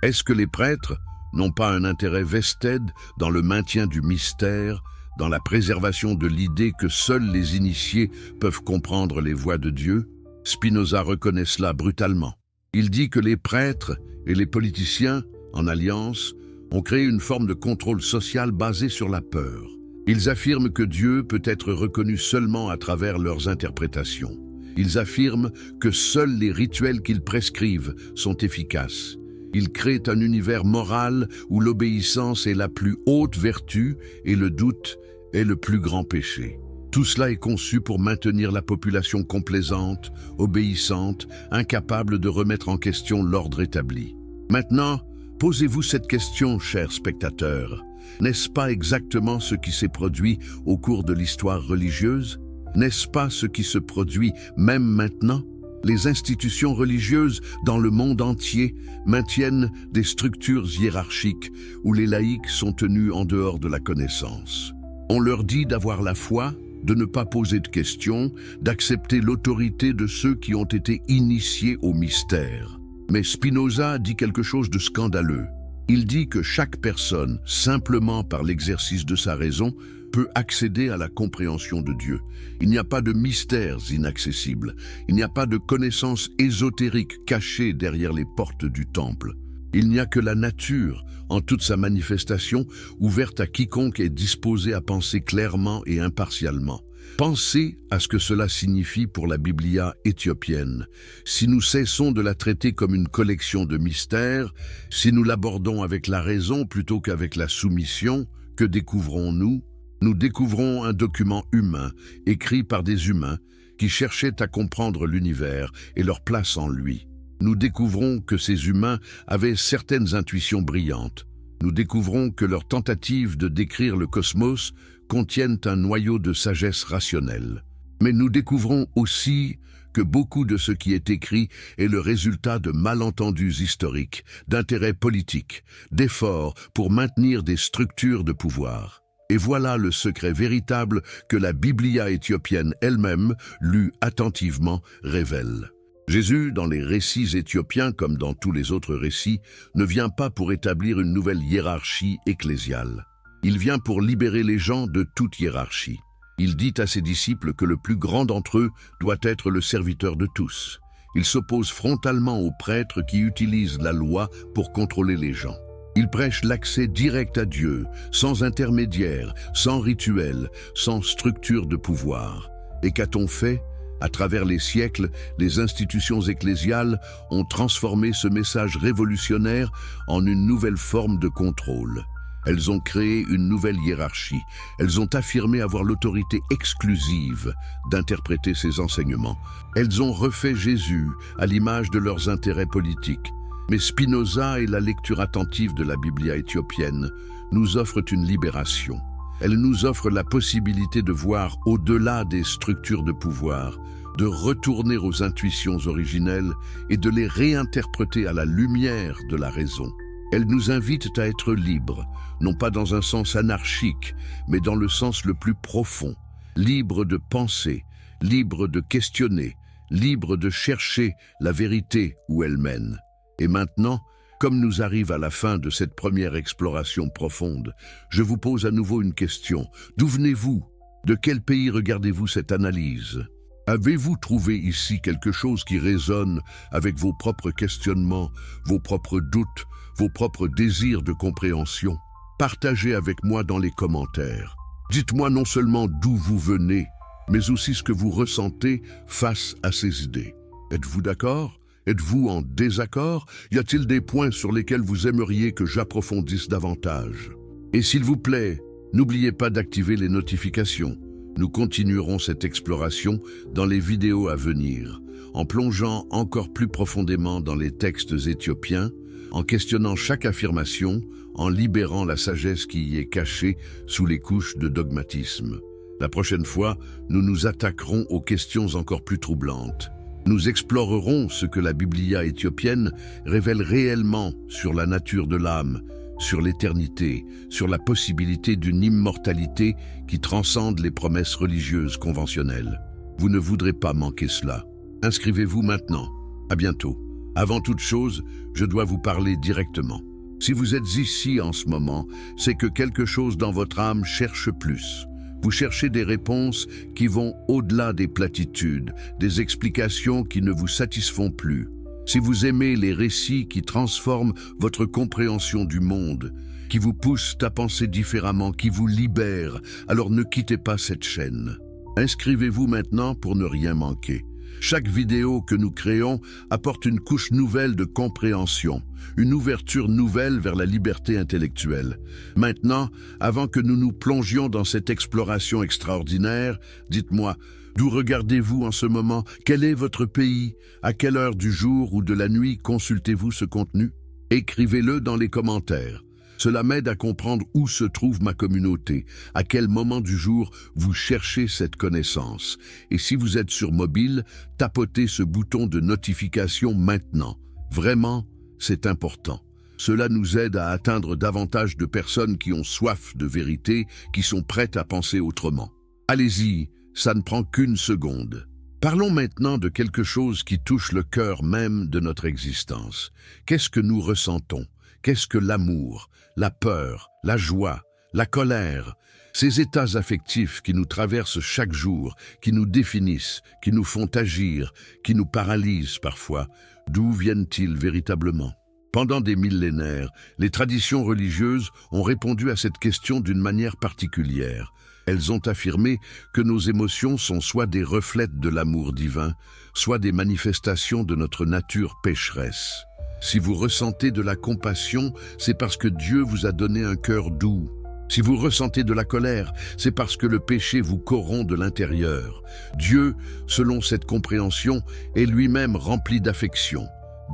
Est-ce que les prêtres n'ont pas un intérêt vested dans le maintien du mystère, dans la préservation de l'idée que seuls les initiés peuvent comprendre les voies de Dieu? Spinoza reconnaît cela brutalement. Il dit que les prêtres et les politiciens, en alliance, ont créé une forme de contrôle social basé sur la peur. Ils affirment que Dieu peut être reconnu seulement à travers leurs interprétations. Ils affirment que seuls les rituels qu'ils prescrivent sont efficaces. Ils créent un univers moral où l'obéissance est la plus haute vertu et le doute est le plus grand péché. Tout cela est conçu pour maintenir la population complaisante, obéissante, incapable de remettre en question l'ordre établi. Maintenant, posez-vous cette question, chers spectateurs. N'est-ce pas exactement ce qui s'est produit au cours de l'histoire religieuse? N'est-ce pas ce qui se produit même maintenant? Les institutions religieuses dans le monde entier maintiennent des structures hiérarchiques où les laïcs sont tenus en dehors de la connaissance. On leur dit d'avoir la foi, de ne pas poser de questions, d'accepter l'autorité de ceux qui ont été initiés au mystère. Mais Spinoza dit quelque chose de scandaleux. Il dit que chaque personne, simplement par l'exercice de sa raison, peut accéder à la compréhension de Dieu. Il n'y a pas de mystères inaccessibles. Il n'y a pas de connaissances ésotériques cachées derrière les portes du temple. Il n'y a que la nature, en toute sa manifestation, ouverte à quiconque est disposé à penser clairement et impartialement. Pensez à ce que cela signifie pour la Biblia éthiopienne. Si nous cessons de la traiter comme une collection de mystères, si nous l'abordons avec la raison plutôt qu'avec la soumission, que découvrons-nous? Nous découvrons un document humain, écrit par des humains, qui cherchaient à comprendre l'univers et leur place en lui. Nous découvrons que ces humains avaient certaines intuitions brillantes. Nous découvrons que leurs tentatives de décrire le cosmos contiennent un noyau de sagesse rationnelle. Mais nous découvrons aussi que beaucoup de ce qui est écrit est le résultat de malentendus historiques, d'intérêts politiques, d'efforts pour maintenir des structures de pouvoir. Et voilà le secret véritable que la Biblia éthiopienne elle-même, lue attentivement, révèle. Jésus, dans les récits éthiopiens comme dans tous les autres récits, ne vient pas pour établir une nouvelle hiérarchie ecclésiale. Il vient pour libérer les gens de toute hiérarchie. Il dit à ses disciples que le plus grand d'entre eux doit être le serviteur de tous. Il s'oppose frontalement aux prêtres qui utilisent la loi pour contrôler les gens. Il prêche l'accès direct à Dieu, sans intermédiaire, sans rituel, sans structure de pouvoir. Et qu'a-t-on fait? À travers les siècles, les institutions ecclésiales ont transformé ce message révolutionnaire en une nouvelle forme de contrôle. Elles ont créé une nouvelle hiérarchie. Elles ont affirmé avoir l'autorité exclusive d'interpréter ces enseignements. Elles ont refait Jésus à l'image de leurs intérêts politiques. Mais Spinoza et la lecture attentive de la Biblia éthiopienne nous offrent une libération. Elle nous offre la possibilité de voir au-delà des structures de pouvoir, de retourner aux intuitions originelles et de les réinterpréter à la lumière de la raison. Elle nous invite à être libres, non pas dans un sens anarchique, mais dans le sens le plus profond, libres de penser, libre de questionner, libre de chercher la vérité où elle mène. Et maintenant, comme nous arrive à la fin de cette première exploration profonde, je vous pose à nouveau une question. D'où venez-vous? De quel pays regardez-vous cette analyse? Avez-vous trouvé ici quelque chose qui résonne avec vos propres questionnements, vos propres doutes, vos propres désirs de compréhension? Partagez avec moi dans les commentaires. Dites-moi non seulement d'où vous venez, mais aussi ce que vous ressentez face à ces idées. Êtes-vous d'accord? Êtes-vous en désaccord? Y a-t-il des points sur lesquels vous aimeriez que j'approfondisse davantage? Et s'il vous plaît, n'oubliez pas d'activer les notifications. Nous continuerons cette exploration dans les vidéos à venir, en plongeant encore plus profondément dans les textes éthiopiens, en questionnant chaque affirmation, en libérant la sagesse qui y est cachée sous les couches de dogmatisme. La prochaine fois, nous nous attaquerons aux questions encore plus troublantes. Nous explorerons ce que la Biblia éthiopienne révèle réellement sur la nature de l'âme, sur l'éternité, sur la possibilité d'une immortalité qui transcende les promesses religieuses conventionnelles. Vous ne voudrez pas manquer cela. Inscrivez-vous maintenant. À bientôt. Avant toute chose, je dois vous parler directement. Si vous êtes ici en ce moment, c'est que quelque chose dans votre âme cherche plus. Vous cherchez des réponses qui vont au-delà des platitudes, des explications qui ne vous satisfont plus. Si vous aimez les récits qui transforment votre compréhension du monde, qui vous poussent à penser différemment, qui vous libèrent, alors ne quittez pas cette chaîne. Inscrivez-vous maintenant pour ne rien manquer. Chaque vidéo que nous créons apporte une couche nouvelle de compréhension, une ouverture nouvelle vers la liberté intellectuelle. Maintenant, avant que nous nous plongions dans cette exploration extraordinaire, dites-moi, d'où regardez-vous en ce moment? Quel est votre pays? À quelle heure du jour ou de la nuit consultez-vous ce contenu? Écrivez-le dans les commentaires. Cela m'aide à comprendre où se trouve ma communauté, à quel moment du jour vous cherchez cette connaissance. Et si vous êtes sur mobile, tapotez ce bouton de notification maintenant. Vraiment, c'est important. Cela nous aide à atteindre davantage de personnes qui ont soif de vérité, qui sont prêtes à penser autrement. Allez-y, ça ne prend qu'une seconde. Parlons maintenant de quelque chose qui touche le cœur même de notre existence. Qu'est-ce que nous ressentons? Qu'est-ce que l'amour, la peur, la joie, la colère? Ces états affectifs qui nous traversent chaque jour, qui nous définissent, qui nous font agir, qui nous paralysent parfois, d'où viennent-ils véritablement? Pendant des millénaires, les traditions religieuses ont répondu à cette question d'une manière particulière. Elles ont affirmé que nos émotions sont soit des reflets de l'amour divin, soit des manifestations de notre nature pécheresse. Si vous ressentez de la compassion, c'est parce que Dieu vous a donné un cœur doux. Si vous ressentez de la colère, c'est parce que le péché vous corrompt de l'intérieur. Dieu, selon cette compréhension, est lui-même rempli d'affection.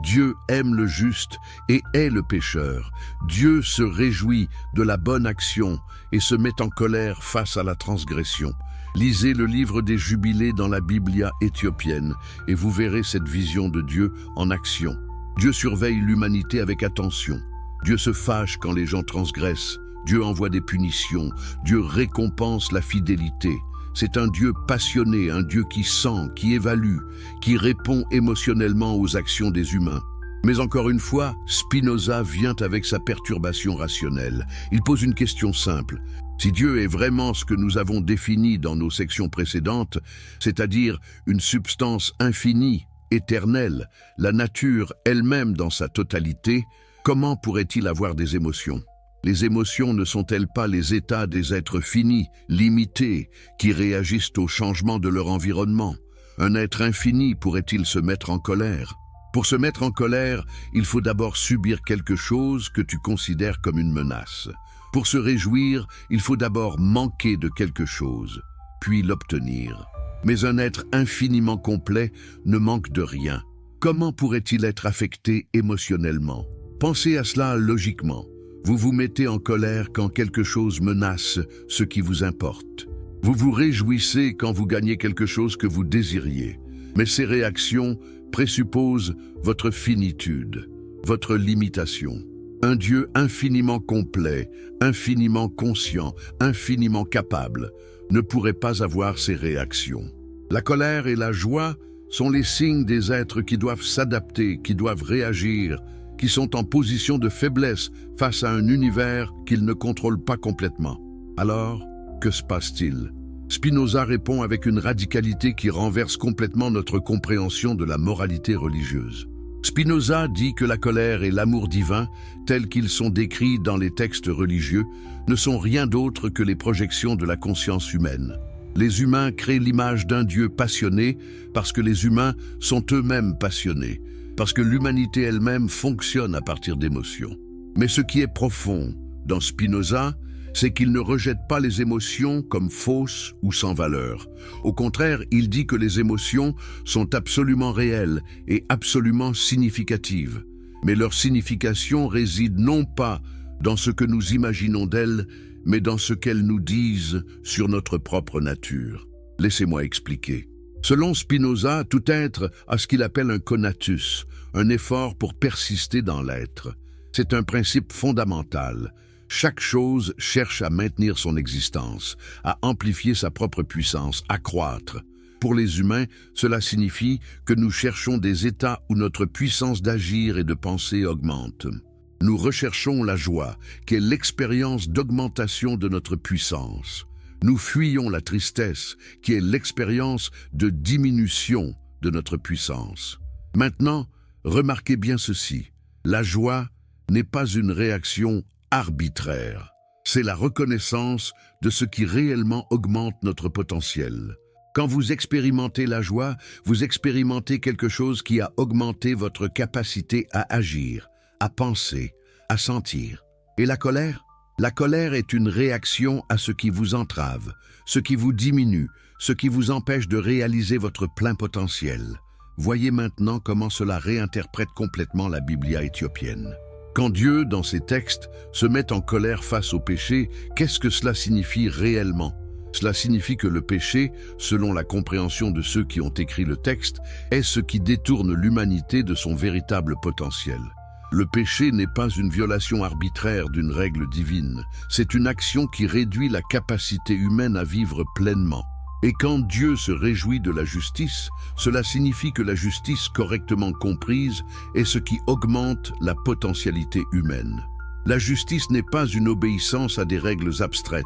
Dieu aime le juste et hait le pécheur. Dieu se réjouit de la bonne action et se met en colère face à la transgression. Lisez le livre des Jubilés dans la Biblia éthiopienne et vous verrez cette vision de Dieu en action. Dieu surveille l'humanité avec attention. Dieu se fâche quand les gens transgressent. Dieu envoie des punitions. Dieu récompense la fidélité. C'est un Dieu passionné, un Dieu qui sent, qui évalue, qui répond émotionnellement aux actions des humains. Mais encore une fois, Spinoza vient avec sa perturbation rationnelle. Il pose une question simple. Si Dieu est vraiment ce que nous avons défini dans nos sections précédentes, c'est-à-dire une substance infinie, éternelle, la nature elle-même dans sa totalité, comment pourrait-il avoir des émotions? Les émotions ne sont-elles pas les états des êtres finis, limités, qui réagissent au changement de leur environnement? Un être infini pourrait-il se mettre en colère? Pour se mettre en colère, il faut d'abord subir quelque chose que tu considères comme une menace. Pour se réjouir, il faut d'abord manquer de quelque chose, puis l'obtenir. Mais un être infiniment complet ne manque de rien. Comment pourrait-il être affecté émotionnellement? Pensez à cela logiquement. Vous vous mettez en colère quand quelque chose menace ce qui vous importe. Vous vous réjouissez quand vous gagnez quelque chose que vous désiriez. Mais ces réactions présupposent votre finitude, votre limitation. Un Dieu infiniment complet, infiniment conscient, infiniment capable, ne pourrait pas avoir ces réactions. La colère et la joie sont les signes des êtres qui doivent s'adapter, qui doivent réagir, qui sont en position de faiblesse face à un univers qu'ils ne contrôlent pas complètement. Alors, que se passe-t-il? Spinoza répond avec une radicalité qui renverse complètement notre compréhension de la moralité religieuse. Spinoza dit que la colère et l'amour divin, tels qu'ils sont décrits dans les textes religieux, ne sont rien d'autre que les projections de la conscience humaine. Les humains créent l'image d'un Dieu passionné parce que les humains sont eux-mêmes passionnés, parce que l'humanité elle-même fonctionne à partir d'émotions. Mais ce qui est profond dans Spinoza, c'est qu'il ne rejette pas les émotions comme fausses ou sans valeur. Au contraire, il dit que les émotions sont absolument réelles et absolument significatives. Mais leur signification réside non pas dans ce que nous imaginons d'elles, mais dans ce qu'elles nous disent sur notre propre nature. Laissez-moi expliquer. Selon Spinoza, tout être a ce qu'il appelle un conatus, un effort pour persister dans l'être. C'est un principe fondamental. Chaque chose cherche à maintenir son existence, à amplifier sa propre puissance, à croître. Pour les humains, cela signifie que nous cherchons des états où notre puissance d'agir et de penser augmente. Nous recherchons la joie, qui est l'expérience d'augmentation de notre puissance. Nous fuyons la tristesse, qui est l'expérience de diminution de notre puissance. Maintenant, remarquez bien ceci. La joie n'est pas une réaction arbitraire. C'est la reconnaissance de ce qui réellement augmente notre potentiel. Quand vous expérimentez la joie, vous expérimentez quelque chose qui a augmenté votre capacité à agir, à penser, à sentir. Et la colère? La colère est une réaction à ce qui vous entrave, ce qui vous diminue, ce qui vous empêche de réaliser votre plein potentiel. Voyez maintenant comment cela réinterprète complètement la Biblia éthiopienne. Quand Dieu, dans ses textes, se met en colère face au péché, qu'est-ce que cela signifie réellement? Cela signifie que le péché, selon la compréhension de ceux qui ont écrit le texte, est ce qui détourne l'humanité de son véritable potentiel. Le péché n'est pas une violation arbitraire d'une règle divine, c'est une action qui réduit la capacité humaine à vivre pleinement. Et quand Dieu se réjouit de la justice, cela signifie que la justice correctement comprise est ce qui augmente la potentialité humaine. La justice n'est pas une obéissance à des règles abstraites.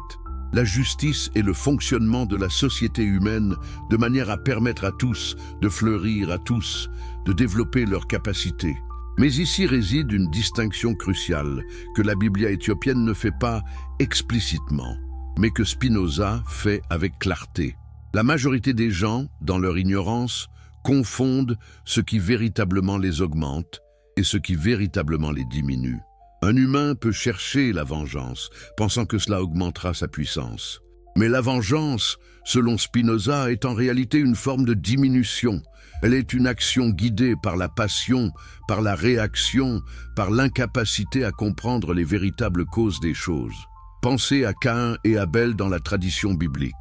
La justice est le fonctionnement de la société humaine de manière à permettre à tous de fleurir, à tous de développer leurs capacités. Mais ici réside une distinction cruciale que la Biblia éthiopienne ne fait pas explicitement, mais que Spinoza fait avec clarté. La majorité des gens, dans leur ignorance, confondent ce qui véritablement les augmente et ce qui véritablement les diminue. Un humain peut chercher la vengeance, pensant que cela augmentera sa puissance. Mais la vengeance, selon Spinoza, est en réalité une forme de diminution. Elle est une action guidée par la passion, par la réaction, par l'incapacité à comprendre les véritables causes des choses. Pensez à Caïn et Abel dans la tradition biblique.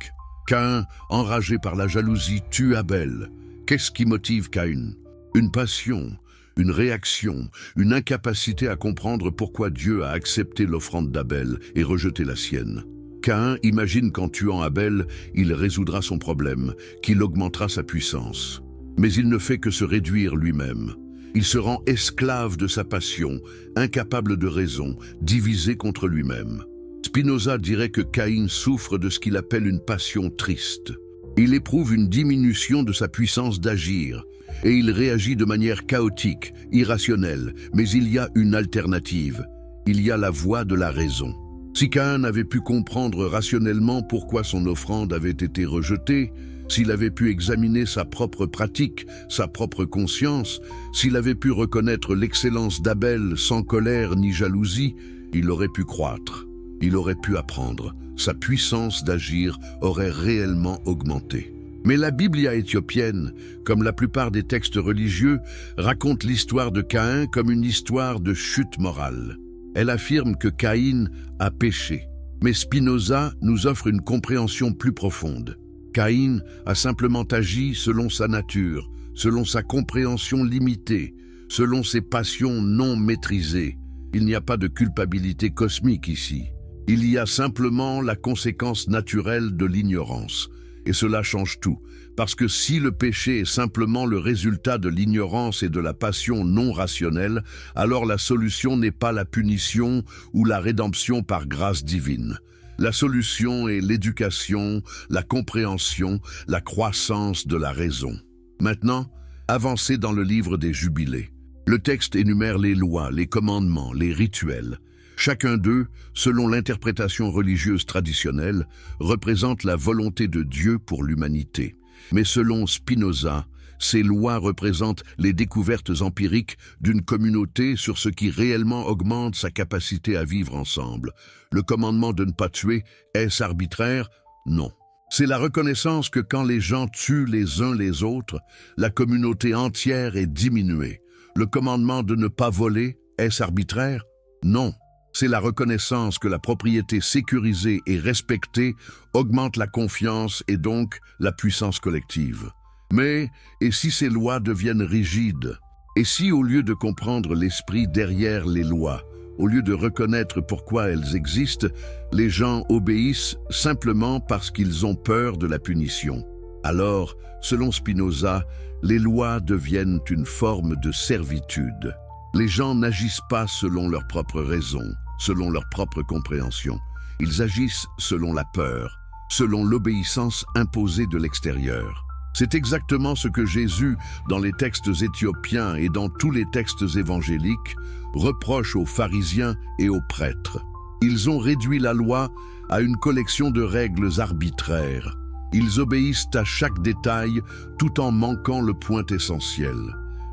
Caïn, enragé par la jalousie, tue Abel. Qu'est-ce qui motive Caïn? Une passion, une réaction, une incapacité à comprendre pourquoi Dieu a accepté l'offrande d'Abel et rejeté la sienne. Caïn imagine qu'en tuant Abel, il résoudra son problème, qu'il augmentera sa puissance. Mais il ne fait que se réduire lui-même. Il se rend esclave de sa passion, incapable de raison, divisé contre lui-même. Spinoza dirait que Caïn souffre de ce qu'il appelle une passion triste. Il éprouve une diminution de sa puissance d'agir, et il réagit de manière chaotique, irrationnelle, mais il y a une alternative. Il y a la voie de la raison. Si Caïn avait pu comprendre rationnellement pourquoi son offrande avait été rejetée, s'il avait pu examiner sa propre pratique, sa propre conscience, s'il avait pu reconnaître l'excellence d'Abel sans colère ni jalousie, il aurait pu croître. Il aurait pu apprendre. Sa puissance d'agir aurait réellement augmenté. Mais la Biblia éthiopienne, comme la plupart des textes religieux, raconte l'histoire de Caïn comme une histoire de chute morale. Elle affirme que Caïn a péché. Mais Spinoza nous offre une compréhension plus profonde. Caïn a simplement agi selon sa nature, selon sa compréhension limitée, selon ses passions non maîtrisées. Il n'y a pas de culpabilité cosmique ici. Il y a simplement la conséquence naturelle de l'ignorance. et cela change tout. Parce que si le péché est simplement le résultat de l'ignorance et de la passion non rationnelle, alors la solution n'est pas la punition ou la rédemption par grâce divine. La solution est l'éducation, la compréhension, la croissance de la raison. Maintenant, avancez dans le livre des Jubilés. Le texte énumère les lois, les commandements, les rituels. Chacun d'eux, selon l'interprétation religieuse traditionnelle, représente la volonté de Dieu pour l'humanité. Mais selon Spinoza, ces lois représentent les découvertes empiriques d'une communauté sur ce qui réellement augmente sa capacité à vivre ensemble. Le commandement de ne pas tuer, est-ce arbitraire? Non. C'est la reconnaissance que quand les gens tuent les uns les autres, la communauté entière est diminuée. Le commandement de ne pas voler, est-ce arbitraire? Non. C'est la reconnaissance que la propriété sécurisée et respectée augmente la confiance et donc la puissance collective. Mais, et si ces lois deviennent rigides? Et si, au lieu de comprendre l'esprit derrière les lois, au lieu de reconnaître pourquoi elles existent, les gens obéissent simplement parce qu'ils ont peur de la punition? Alors, selon Spinoza, les lois deviennent une forme de servitude. Les gens n'agissent pas selon leur propre raison, selon leur propre compréhension. Ils agissent selon la peur, selon l'obéissance imposée de l'extérieur. C'est exactement ce que Jésus, dans les textes éthiopiens et dans tous les textes évangéliques, reproche aux pharisiens et aux prêtres. Ils ont réduit la loi à une collection de règles arbitraires. Ils obéissent à chaque détail tout en manquant le point essentiel.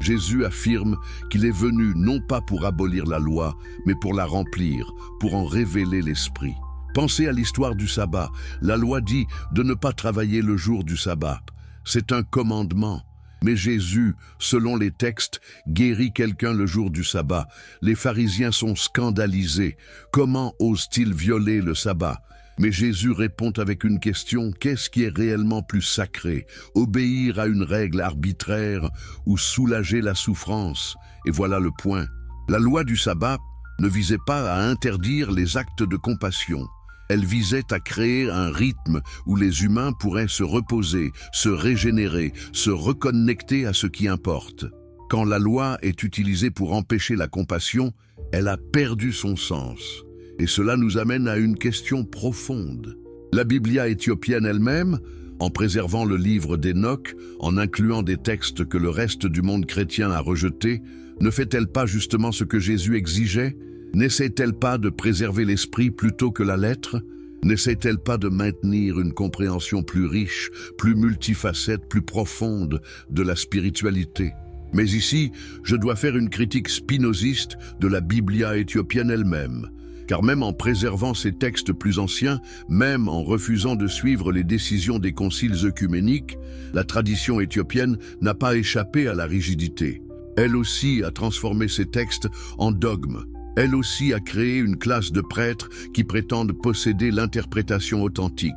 Jésus affirme qu'il est venu non pas pour abolir la loi, mais pour la remplir, pour en révéler l'esprit. Pensez à l'histoire du sabbat. La loi dit de ne pas travailler le jour du sabbat. C'est un commandement. Mais Jésus, selon les textes, guérit quelqu'un le jour du sabbat. Les pharisiens sont scandalisés. Comment osent-ils violer le sabbat? Mais Jésus répond avec une question: qu'est-ce qui est réellement plus sacré? Obéir à une règle arbitraire ou soulager la souffrance? Et voilà le point. La loi du sabbat ne visait pas à interdire les actes de compassion. Elle visait à créer un rythme où les humains pourraient se reposer, se régénérer, se reconnecter à ce qui importe. Quand la loi est utilisée pour empêcher la compassion, elle a perdu son sens. Et cela nous amène à une question profonde. La Biblia éthiopienne elle-même, en préservant le livre d'Enoch, en incluant des textes que le reste du monde chrétien a rejetés, ne fait-elle pas justement ce que Jésus exigeait? N'essaie-t-elle pas de préserver l'esprit plutôt que la lettre? N'essaie-t-elle pas de maintenir une compréhension plus riche, plus multifacette, plus profonde de la spiritualité? Mais ici, je dois faire une critique spinoziste de la Biblia éthiopienne elle-même. Car même en préservant ces textes plus anciens, même en refusant de suivre les décisions des conciles œcuméniques, la tradition éthiopienne n'a pas échappé à la rigidité. Elle aussi a transformé ces textes en dogmes. Elle aussi a créé une classe de prêtres qui prétendent posséder l'interprétation authentique.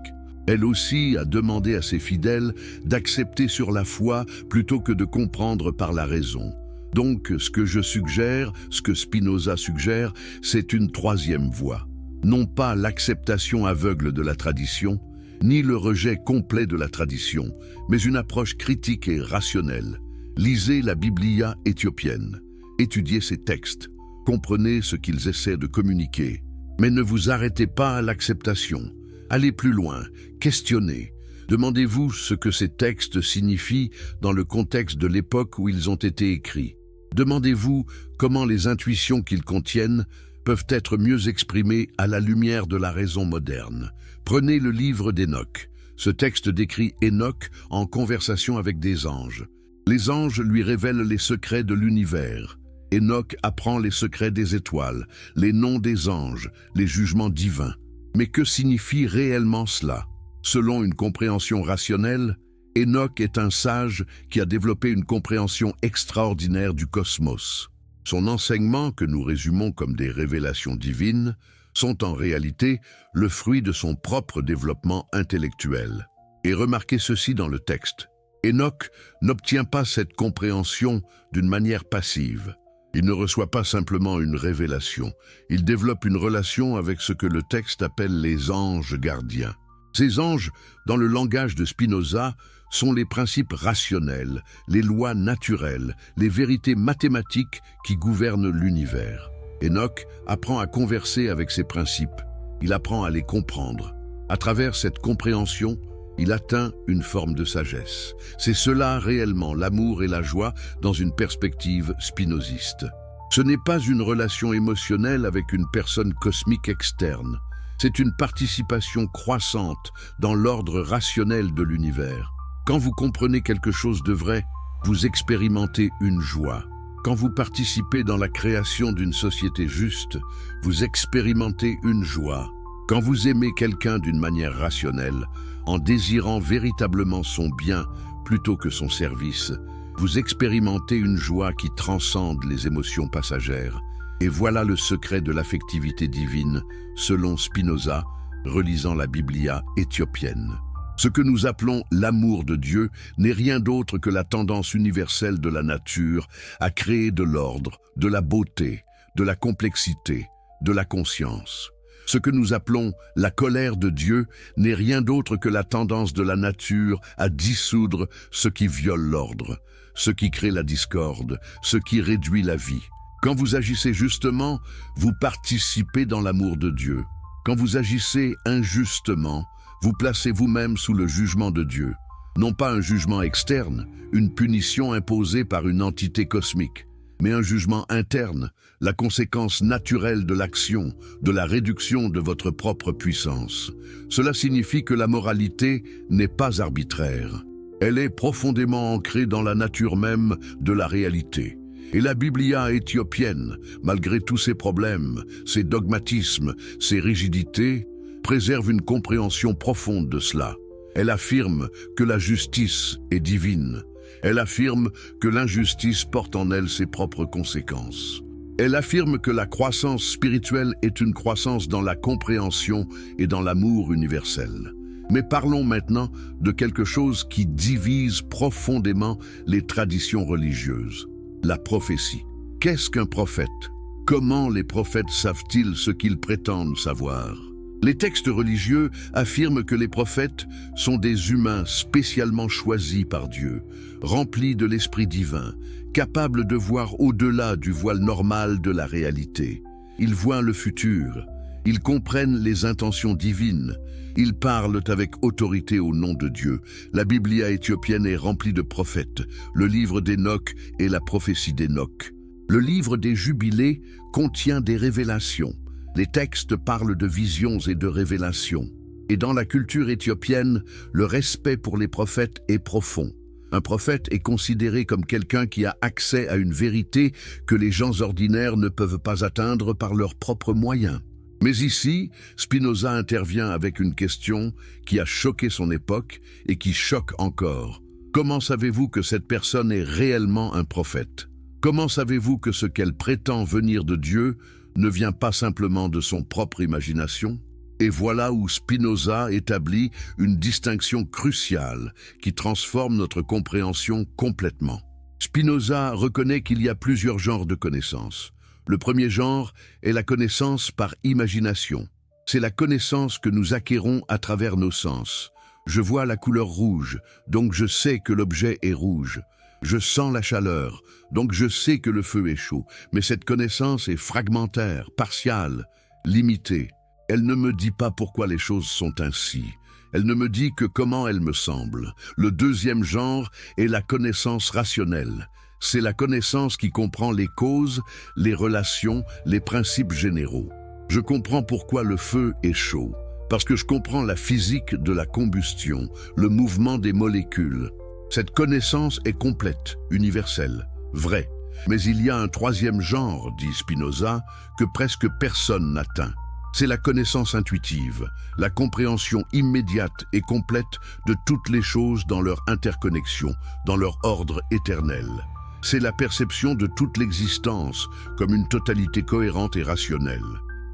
Elle aussi a demandé à ses fidèles d'accepter sur la foi plutôt que de comprendre par la raison. Donc, ce que je suggère, ce que Spinoza suggère, c'est une troisième voie. Non pas l'acceptation aveugle de la tradition, ni le rejet complet de la tradition, mais une approche critique et rationnelle. Lisez la Biblia éthiopienne, étudiez ces textes, comprenez ce qu'ils essaient de communiquer. Mais ne vous arrêtez pas à l'acceptation. Allez plus loin, questionnez. Demandez-vous ce que ces textes signifient dans le contexte de l'époque où ils ont été écrits. Demandez-vous comment les intuitions qu'ils contiennent peuvent être mieux exprimées à la lumière de la raison moderne. Prenez le livre d'Enoch. Ce texte décrit Enoch en conversation avec des anges. Les anges lui révèlent les secrets de l'univers. Enoch apprend les secrets des étoiles, les noms des anges, les jugements divins. Mais que signifie réellement cela? Selon une compréhension rationnelle, Enoch est un sage qui a développé une compréhension extraordinaire du cosmos. Son enseignement, que nous résumons comme des révélations divines, sont en réalité le fruit de son propre développement intellectuel. Et remarquez ceci dans le texte. Enoch n'obtient pas cette compréhension d'une manière passive. Il ne reçoit pas simplement une révélation, il développe une relation avec ce que le texte appelle les anges gardiens. Ces anges, dans le langage de Spinoza, sont les principes rationnels, les lois naturelles, les vérités mathématiques qui gouvernent l'univers. Enoch apprend à converser avec ces principes. Il apprend à les comprendre. À travers cette compréhension, il atteint une forme de sagesse. C'est cela réellement, l'amour et la joie dans une perspective spinoziste. Ce n'est pas une relation émotionnelle avec une personne cosmique externe. C'est une participation croissante dans l'ordre rationnel de l'univers. Quand vous comprenez quelque chose de vrai, vous expérimentez une joie. Quand vous participez dans la création d'une société juste, vous expérimentez une joie. Quand vous aimez quelqu'un d'une manière rationnelle, en désirant véritablement son bien plutôt que son service, vous expérimentez une joie qui transcende les émotions passagères. Et voilà le secret de l'affectivité divine, selon Spinoza, relisant la Biblia éthiopienne. Ce que nous appelons l'amour de Dieu n'est rien d'autre que la tendance universelle de la nature à créer de l'ordre, de la beauté, de la complexité, de la conscience. Ce que nous appelons la colère de Dieu n'est rien d'autre que la tendance de la nature à dissoudre ce qui viole l'ordre, ce qui crée la discorde, ce qui réduit la vie. Quand vous agissez justement, vous participez dans l'amour de Dieu. Quand vous agissez injustement, vous placez vous-même sous le jugement de Dieu. Non pas un jugement externe, une punition imposée par une entité cosmique, mais un jugement interne, la conséquence naturelle de l'action, de la réduction de votre propre puissance. Cela signifie que la moralité n'est pas arbitraire. Elle est profondément ancrée dans la nature même de la réalité. Et la Biblia éthiopienne, malgré tous ses problèmes, ses dogmatismes, ses rigidités, préserve une compréhension profonde de cela. Elle affirme que la justice est divine. Elle affirme que l'injustice porte en elle ses propres conséquences. Elle affirme que la croissance spirituelle est une croissance dans la compréhension et dans l'amour universel. Mais parlons maintenant de quelque chose qui divise profondément les traditions religieuses. La prophétie. Qu'est-ce qu'un prophète? Comment les prophètes savent-ils ce qu'ils prétendent savoir? Les textes religieux affirment que les prophètes sont des humains spécialement choisis par Dieu, remplis de l'Esprit divin, capables de voir au-delà du voile normal de la réalité. Ils voient le futur, ils comprennent les intentions divines, ils parlent avec autorité au nom de Dieu. La Biblia éthiopienne est remplie de prophètes, le livre d'Enoch et la prophétie d'Enoch. Le livre des Jubilés contient des révélations. Les textes parlent de visions et de révélations. Et dans la culture éthiopienne, le respect pour les prophètes est profond. Un prophète est considéré comme quelqu'un qui a accès à une vérité que les gens ordinaires ne peuvent pas atteindre par leurs propres moyens. Mais ici, Spinoza intervient avec une question qui a choqué son époque et qui choque encore. Comment savez-vous que cette personne est réellement un prophète? Comment savez-vous que ce qu'elle prétend venir de Dieu ne vient pas simplement de son propre imagination? Et voilà où Spinoza établit une distinction cruciale qui transforme notre compréhension complètement. Spinoza reconnaît qu'il y a plusieurs genres de connaissances. Le premier genre est la connaissance par imagination. C'est la connaissance que nous acquérons à travers nos sens. Je vois la couleur rouge, donc je sais que l'objet est rouge. Je sens la chaleur, donc je sais que le feu est chaud. Mais cette connaissance est fragmentaire, partiale, limitée. Elle ne me dit pas pourquoi les choses sont ainsi. Elle ne me dit que comment elles me semblent. Le deuxième genre est la connaissance rationnelle. C'est la connaissance qui comprend les causes, les relations, les principes généraux. Je comprends pourquoi le feu est chaud, parce que je comprends la physique de la combustion, le mouvement des molécules. Cette connaissance est complète, universelle, vraie. Mais il y a un troisième genre, dit Spinoza, que presque personne n'atteint. C'est la connaissance intuitive, la compréhension immédiate et complète de toutes les choses dans leur interconnexion, dans leur ordre éternel. C'est la perception de toute l'existence comme une totalité cohérente et rationnelle.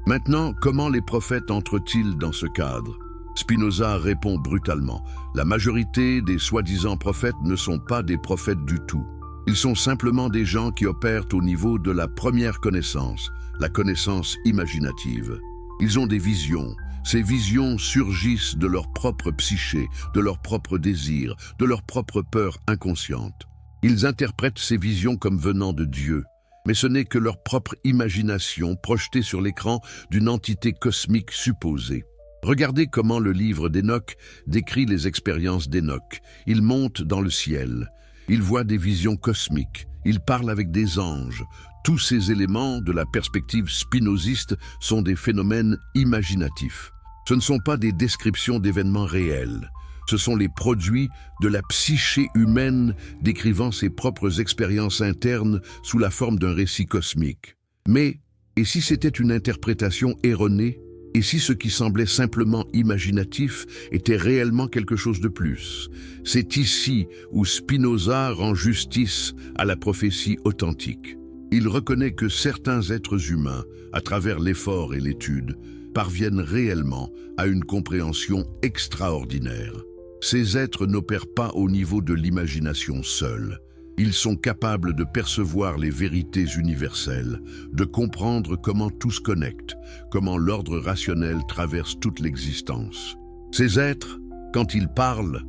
Maintenant, comment les prophètes entrent-ils dans ce cadre? Spinoza répond brutalement. La majorité des soi-disant prophètes ne sont pas des prophètes du tout. Ils sont simplement des gens qui opèrent au niveau de la première connaissance, la connaissance imaginative. Ils ont des visions, Ces visions surgissent de leur propre psyché, de leurs propres désirs, de leur propre peur inconsciente. Ils interprètent ces visions comme venant de Dieu, mais ce n'est que leur propre imagination projetée sur l'écran d'une entité cosmique supposée. Regardez comment le livre d'Enoch décrit les expériences d'Enoch. Il monte dans le ciel, il voit des visions cosmiques, il parle avec des anges. Tous ces éléments de la perspective spinoziste sont des phénomènes imaginatifs. Ce ne sont pas des descriptions d'événements réels. Ce sont les produits de la psyché humaine décrivant ses propres expériences internes sous la forme d'un récit cosmique. Mais, et si c'était une interprétation erronée? Et si ce qui semblait simplement imaginatif était réellement quelque chose de plus? C'est ici où Spinoza rend justice à la prophétie authentique. Il reconnaît que certains êtres humains, à travers l'effort et l'étude, parviennent réellement à une compréhension extraordinaire. Ces êtres n'opèrent pas au niveau de l'imagination seule. Ils sont capables de percevoir les vérités universelles, de comprendre comment tout se connecte, comment l'ordre rationnel traverse toute l'existence. Ces êtres, quand ils parlent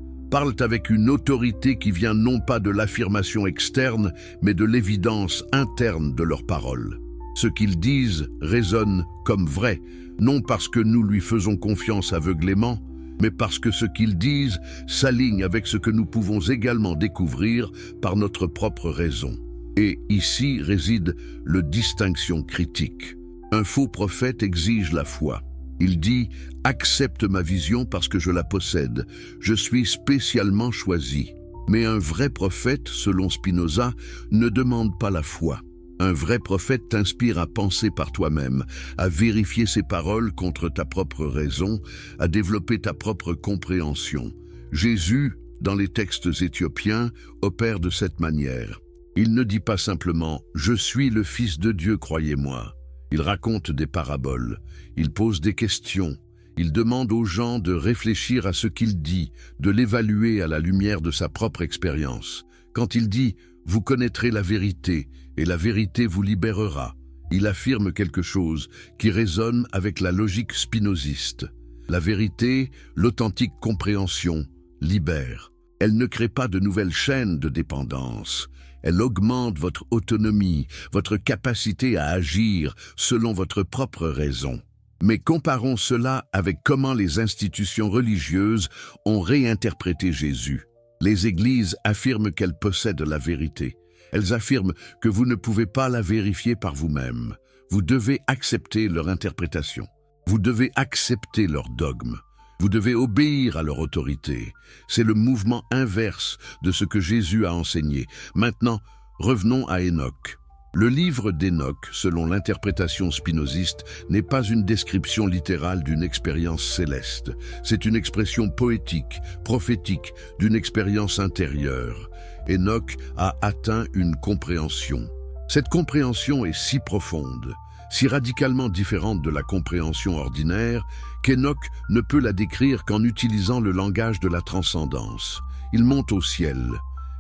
avec une autorité qui vient non pas de l'affirmation externe, mais de l'évidence interne de leurs paroles. Ce qu'ils disent résonne comme vrai, non parce que nous lui faisons confiance aveuglément, mais parce que ce qu'ils disent s'aligne avec ce que nous pouvons également découvrir par notre propre raison. Et ici réside le distinction critique. Un faux prophète exige la foi. Il dit « Accepte ma vision parce que je la possède. Je suis spécialement choisi. » Mais un vrai prophète, selon Spinoza, ne demande pas la foi. Un vrai prophète t'inspire à penser par toi-même, à vérifier ses paroles contre ta propre raison, à développer ta propre compréhension. Jésus, dans les textes éthiopiens, opère de cette manière. Il ne dit pas simplement « Je suis le Fils de Dieu, croyez-moi ». Il raconte des paraboles, il pose des questions, il demande aux gens de réfléchir à ce qu'il dit, de l'évaluer à la lumière de sa propre expérience. Quand il dit « Vous connaîtrez la vérité, et la vérité vous libérera », il affirme quelque chose qui résonne avec la logique spinoziste. La vérité, l'authentique compréhension, libère. Elle ne crée pas de nouvelles chaînes de dépendance. Elle augmente votre autonomie, votre capacité à agir selon votre propre raison. Mais comparons cela avec comment les institutions religieuses ont réinterprété Jésus. Les églises affirment qu'elles possèdent la vérité. Elles affirment que vous ne pouvez pas la vérifier par vous-même. Vous devez accepter leur interprétation. Vous devez accepter leur dogme. Vous devez obéir à leur autorité. C'est le mouvement inverse de ce que Jésus a enseigné. Maintenant, revenons à Enoch. Le livre d'Enoch, selon l'interprétation spinoziste, n'est pas une description littérale d'une expérience céleste. C'est une expression poétique, prophétique, d'une expérience intérieure. Enoch a atteint une compréhension. Cette compréhension est si profonde, si radicalement différente de la compréhension ordinaire, qu'Enoch ne peut la décrire qu'en utilisant le langage de la transcendance. Il monte au ciel.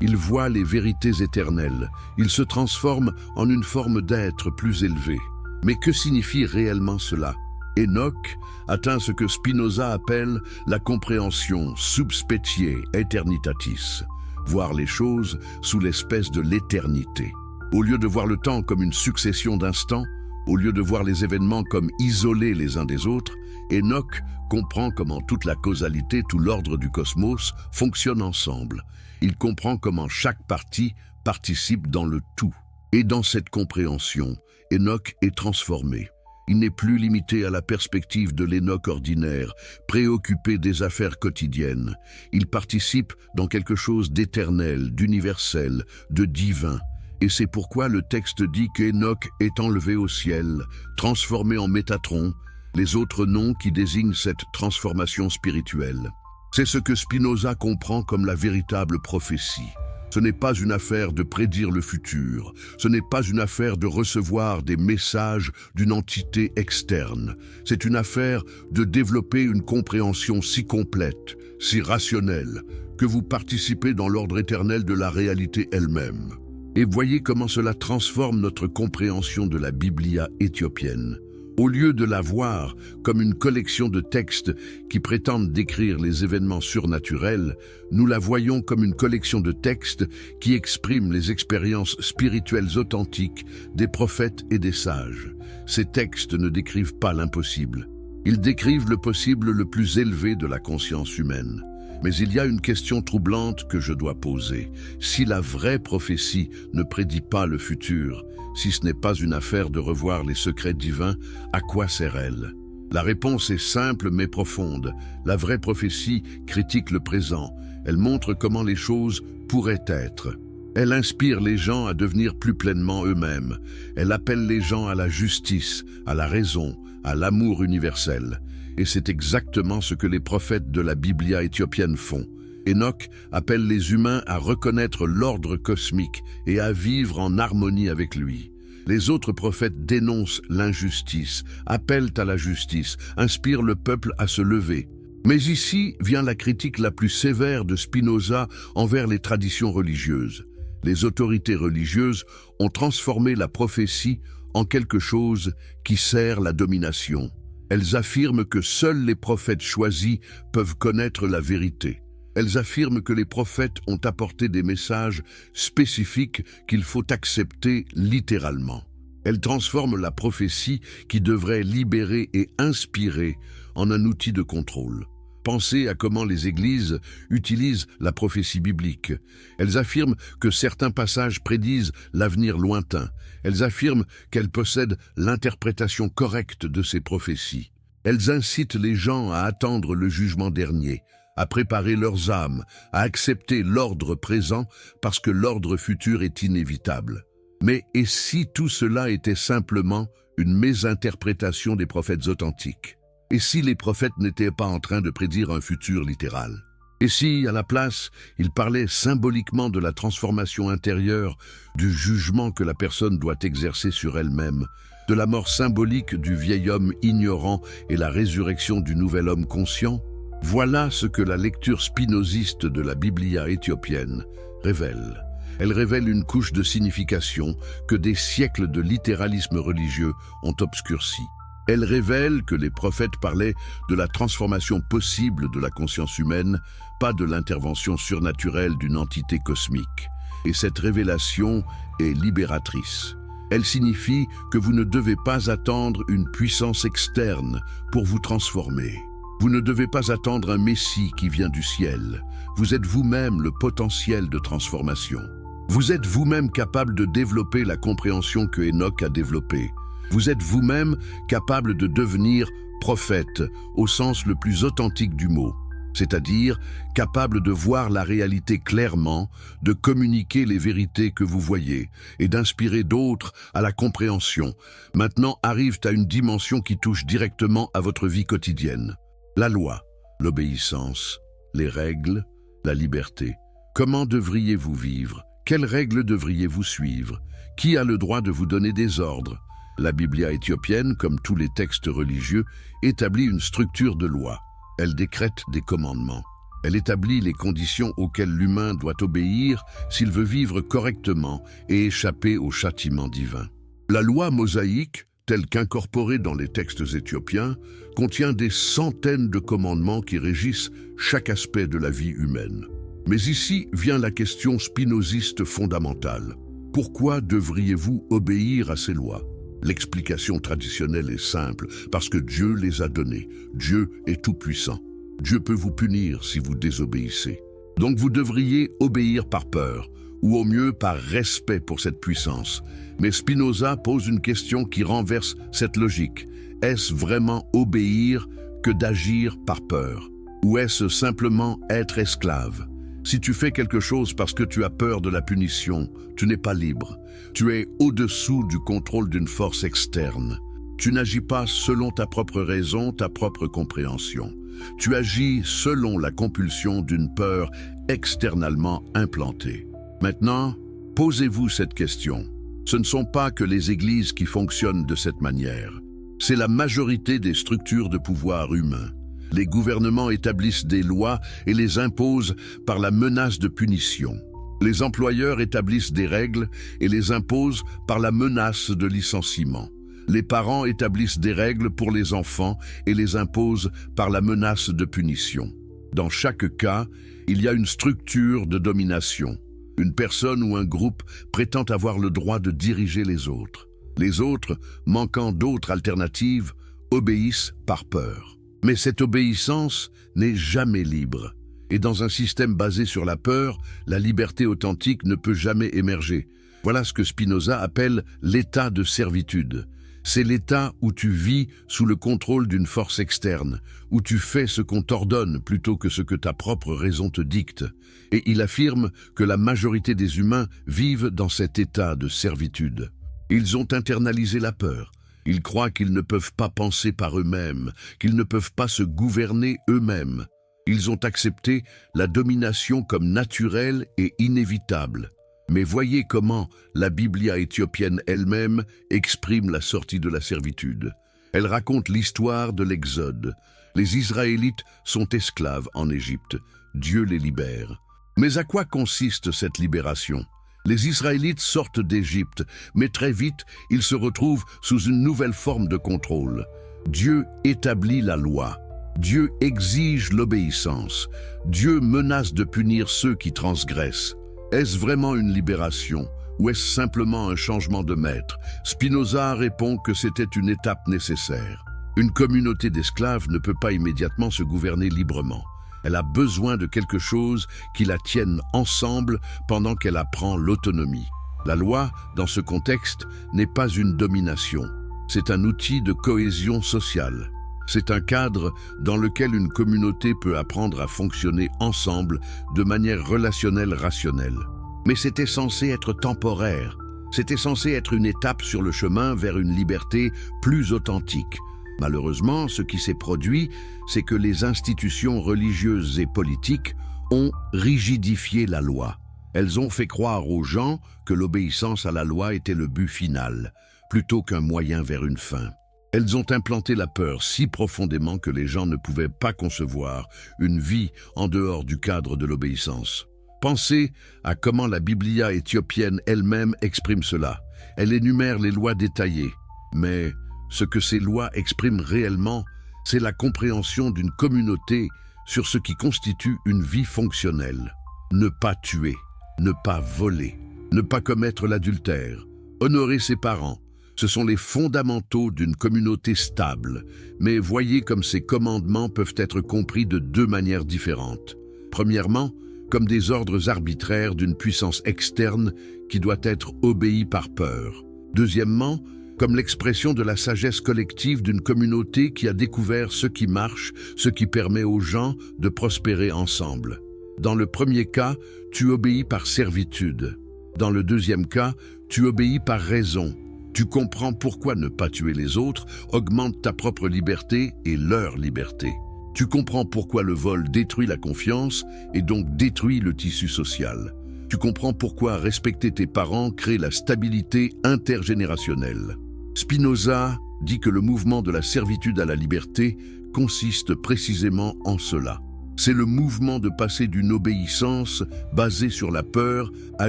Il voit les vérités éternelles. Il se transforme en une forme d'être plus élevé. Mais que signifie réellement cela? Enoch atteint ce que Spinoza appelle la compréhension sub specie aeternitatis, voir les choses sous l'espèce de l'éternité. Au lieu de voir le temps comme une succession d'instants, au lieu de voir les événements comme isolés les uns des autres, Enoch comprend comment toute la causalité, tout l'ordre du cosmos fonctionne ensemble. Il comprend comment chaque partie participe dans le tout. Et dans cette compréhension, Enoch est transformé. Il n'est plus limité à la perspective de l'Enoch ordinaire, préoccupé des affaires quotidiennes. Il participe dans quelque chose d'éternel, d'universel, de divin. Et c'est pourquoi le texte dit qu'Enoch est enlevé au ciel, transformé en Métatron, les autres noms qui désignent cette transformation spirituelle. C'est ce que Spinoza comprend comme la véritable prophétie. Ce n'est pas une affaire de prédire le futur, ce n'est pas une affaire de recevoir des messages d'une entité externe. C'est une affaire de développer une compréhension si complète, si rationnelle, que vous participez dans l'ordre éternel de la réalité elle-même. Et voyez comment cela transforme notre compréhension de la Biblia éthiopienne. Au lieu de la voir comme une collection de textes qui prétendent décrire les événements surnaturels, nous la voyons comme une collection de textes qui expriment les expériences spirituelles authentiques des prophètes et des sages. Ces textes ne décrivent pas l'impossible. Ils décrivent le possible le plus élevé de la conscience humaine. Mais il y a une question troublante que je dois poser. Si la vraie prophétie ne prédit pas le futur, si ce n'est pas une affaire de revoir les secrets divins, à quoi sert-elle? La réponse est simple mais profonde. La vraie prophétie critique le présent. Elle montre comment les choses pourraient être. Elle inspire les gens à devenir plus pleinement eux-mêmes. Elle appelle les gens à la justice, à la raison, à l'amour universel. Et c'est exactement ce que les prophètes de la Biblia éthiopienne font. Enoch appelle les humains à reconnaître l'ordre cosmique et à vivre en harmonie avec lui. Les autres prophètes dénoncent l'injustice, appellent à la justice, inspirent le peuple à se lever. Mais ici vient la critique la plus sévère de Spinoza envers les traditions religieuses. Les autorités religieuses ont transformé la prophétie en quelque chose qui sert la domination. Elles affirment que seuls les prophètes choisis peuvent connaître la vérité. Elles affirment que les prophètes ont apporté des messages spécifiques qu'il faut accepter littéralement. Elles transforment la prophétie qui devrait libérer et inspirer en un outil de contrôle. Pensez à comment les églises utilisent la prophétie biblique. Elles affirment que certains passages prédisent l'avenir lointain. Elles affirment qu'elles possèdent l'interprétation correcte de ces prophéties. Elles incitent les gens à attendre le jugement dernier, à préparer leurs âmes, à accepter l'ordre présent parce que l'ordre futur est inévitable. Mais et si tout cela était simplement une mésinterprétation des prophètes authentiques? Et si les prophètes n'étaient pas en train de prédire un futur littéral? Et si, à la place, ils parlaient symboliquement de la transformation intérieure, du jugement que la personne doit exercer sur elle-même, de la mort symbolique du vieil homme ignorant et la résurrection du nouvel homme conscient? Voilà ce que la lecture spinoziste de la Biblia éthiopienne révèle. Elle révèle une couche de signification que des siècles de littéralisme religieux ont obscurcie. Elle révèle que les prophètes parlaient de la transformation possible de la conscience humaine, pas de l'intervention surnaturelle d'une entité cosmique. Et cette révélation est libératrice. Elle signifie que vous ne devez pas attendre une puissance externe pour vous transformer. Vous ne devez pas attendre un Messie qui vient du ciel. Vous êtes vous-même le potentiel de transformation. Vous êtes vous-même capable de développer la compréhension que Enoch a développée. Vous êtes vous-même capable de devenir prophète au sens le plus authentique du mot, c'est-à-dire capable de voir la réalité clairement, de communiquer les vérités que vous voyez et d'inspirer d'autres à la compréhension. Maintenant arrivent à une dimension qui touche directement à votre vie quotidienne. La loi, l'obéissance, les règles, la liberté. Comment devriez-vous vivre? Quelles règles devriez-vous suivre? Qui a le droit de vous donner des ordres? La Biblia éthiopienne, comme tous les textes religieux, établit une structure de loi. Elle décrète des commandements. Elle établit les conditions auxquelles l'humain doit obéir s'il veut vivre correctement et échapper au châtiment divin. La loi mosaïque, telle qu'incorporée dans les textes éthiopiens, contient des centaines de commandements qui régissent chaque aspect de la vie humaine. Mais ici vient la question spinoziste fondamentale. Pourquoi devriez-vous obéir à ces lois? L'explication traditionnelle est simple, parce que Dieu les a données. Dieu est tout-puissant. Dieu peut vous punir si vous désobéissez. Donc vous devriez obéir par peur, ou au mieux par respect pour cette puissance. Mais Spinoza pose une question qui renverse cette logique. Est-ce vraiment obéir que d'agir par peur? Ou est-ce simplement être esclave? Si tu fais quelque chose parce que tu as peur de la punition, tu n'es pas libre. Tu es au-dessous du contrôle d'une force externe. Tu n'agis pas selon ta propre raison, ta propre compréhension. Tu agis selon la compulsion d'une peur externellement implantée. Maintenant, posez-vous cette question. Ce ne sont pas que les églises qui fonctionnent de cette manière. C'est la majorité des structures de pouvoir humain. Les gouvernements établissent des lois et les imposent par la menace de punition. Les employeurs établissent des règles et les imposent par la menace de licenciement. Les parents établissent des règles pour les enfants et les imposent par la menace de punition. Dans chaque cas, il y a une structure de domination. Une personne ou un groupe prétend avoir le droit de diriger les autres. Les autres, manquant d'autres alternatives, obéissent par peur. Mais cette obéissance n'est jamais libre. Et dans un système basé sur la peur, la liberté authentique ne peut jamais émerger. Voilà ce que Spinoza appelle l'état de servitude. C'est l'état où tu vis sous le contrôle d'une force externe, où tu fais ce qu'on t'ordonne plutôt que ce que ta propre raison te dicte. Et il affirme que la majorité des humains vivent dans cet état de servitude. Ils ont internalisé la peur. Ils croient qu'ils ne peuvent pas penser par eux-mêmes, qu'ils ne peuvent pas se gouverner eux-mêmes. Ils ont accepté la domination comme naturelle et inévitable. Mais voyez comment la Biblia éthiopienne elle-même exprime la sortie de la servitude. Elle raconte l'histoire de l'Exode. Les Israélites sont esclaves en Égypte. Dieu les libère. Mais à quoi consiste cette libération ? Les Israélites sortent d'Égypte, mais très vite, ils se retrouvent sous une nouvelle forme de contrôle. Dieu établit la loi. Dieu exige l'obéissance. Dieu menace de punir ceux qui transgressent. Est-ce vraiment une libération ou est-ce simplement un changement de maître? Spinoza répond que c'était une étape nécessaire. Une communauté d'esclaves ne peut pas immédiatement se gouverner librement. Elle a besoin de quelque chose qui la tienne ensemble pendant qu'elle apprend l'autonomie. La loi, dans ce contexte, n'est pas une domination. C'est un outil de cohésion sociale. C'est un cadre dans lequel une communauté peut apprendre à fonctionner ensemble de manière relationnelle rationnelle. Mais c'était censé être temporaire. C'était censé être une étape sur le chemin vers une liberté plus authentique. Malheureusement, ce qui s'est produit, c'est que les institutions religieuses et politiques ont rigidifié la loi. Elles ont fait croire aux gens que l'obéissance à la loi était le but final, plutôt qu'un moyen vers une fin. Elles ont implanté la peur si profondément que les gens ne pouvaient pas concevoir une vie en dehors du cadre de l'obéissance. Pensez à comment la Biblia éthiopienne elle-même exprime cela. Elle énumère les lois détaillées, mais ce que ces lois expriment réellement, c'est la compréhension d'une communauté sur ce qui constitue une vie fonctionnelle. Ne pas tuer, ne pas voler, ne pas commettre l'adultère, honorer ses parents. Ce sont les fondamentaux d'une communauté stable, mais voyez comme ces commandements peuvent être compris de deux manières différentes. Premièrement, comme des ordres arbitraires d'une puissance externe qui doit être obéie par peur. Deuxièmement, comme l'expression de la sagesse collective d'une communauté qui a découvert ce qui marche, ce qui permet aux gens de prospérer ensemble. Dans le premier cas, tu obéis par servitude. Dans le deuxième cas, tu obéis par raison. Tu comprends pourquoi ne pas tuer les autres augmente ta propre liberté et leur liberté. Tu comprends pourquoi le vol détruit la confiance et donc détruit le tissu social. Tu comprends pourquoi respecter tes parents crée la stabilité intergénérationnelle. Spinoza dit que le mouvement de la servitude à la liberté consiste précisément en cela. C'est le mouvement de passer d'une obéissance basée sur la peur à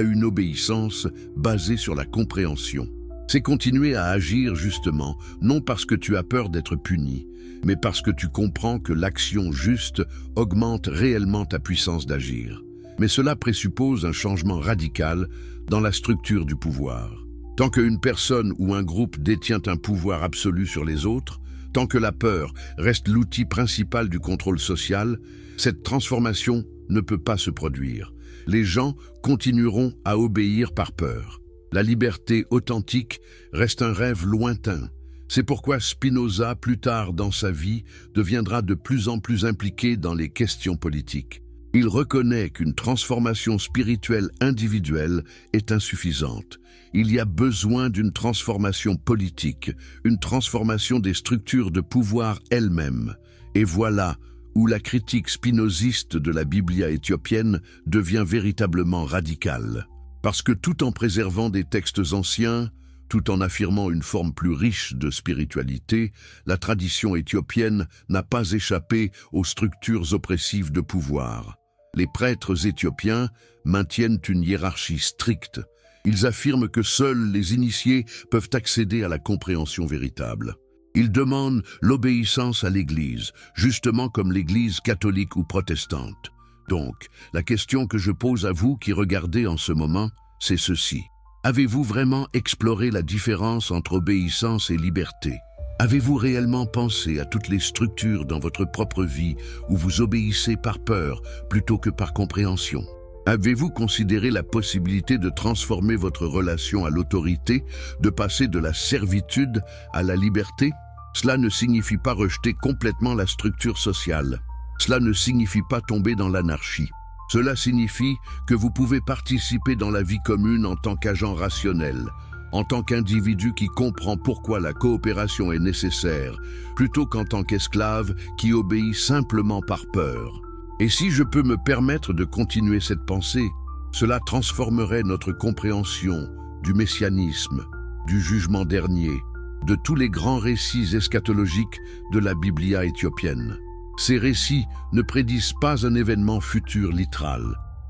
une obéissance basée sur la compréhension. C'est continuer à agir justement, non parce que tu as peur d'être puni, mais parce que tu comprends que l'action juste augmente réellement ta puissance d'agir. Mais cela présuppose un changement radical dans la structure du pouvoir. Tant qu'une personne ou un groupe détient un pouvoir absolu sur les autres, tant que la peur reste l'outil principal du contrôle social, cette transformation ne peut pas se produire. Les gens continueront à obéir par peur. La liberté authentique reste un rêve lointain. C'est pourquoi Spinoza, plus tard dans sa vie, deviendra de plus en plus impliqué dans les questions politiques. Il reconnaît qu'une transformation spirituelle individuelle est insuffisante. Il y a besoin d'une transformation politique, une transformation des structures de pouvoir elles-mêmes. Et voilà où la critique spinoziste de la Biblia éthiopienne devient véritablement radicale. Parce que tout en préservant des textes anciens, tout en affirmant une forme plus riche de spiritualité, la tradition éthiopienne n'a pas échappé aux structures oppressives de pouvoir. Les prêtres éthiopiens maintiennent une hiérarchie stricte. Ils affirment que seuls les initiés peuvent accéder à la compréhension véritable. Ils demandent l'obéissance à l'Église, justement comme l'Église catholique ou protestante. Donc, la question que je pose à vous qui regardez en ce moment, c'est ceci. Avez-vous vraiment exploré la différence entre obéissance et liberté? Avez-vous réellement pensé à toutes les structures dans votre propre vie où vous obéissez par peur plutôt que par compréhension? Avez-vous considéré la possibilité de transformer votre relation à l'autorité, de passer de la servitude à la liberté? Cela ne signifie pas rejeter complètement la structure sociale. Cela ne signifie pas tomber dans l'anarchie. Cela signifie que vous pouvez participer dans la vie commune en tant qu'agent rationnel, en tant qu'individu qui comprend pourquoi la coopération est nécessaire, plutôt qu'en tant qu'esclave qui obéit simplement par peur. Et si je peux me permettre de continuer cette pensée, cela transformerait notre compréhension du messianisme, du jugement dernier, de tous les grands récits eschatologiques de la Biblia éthiopienne. Ces récits ne prédisent pas un événement futur littéral.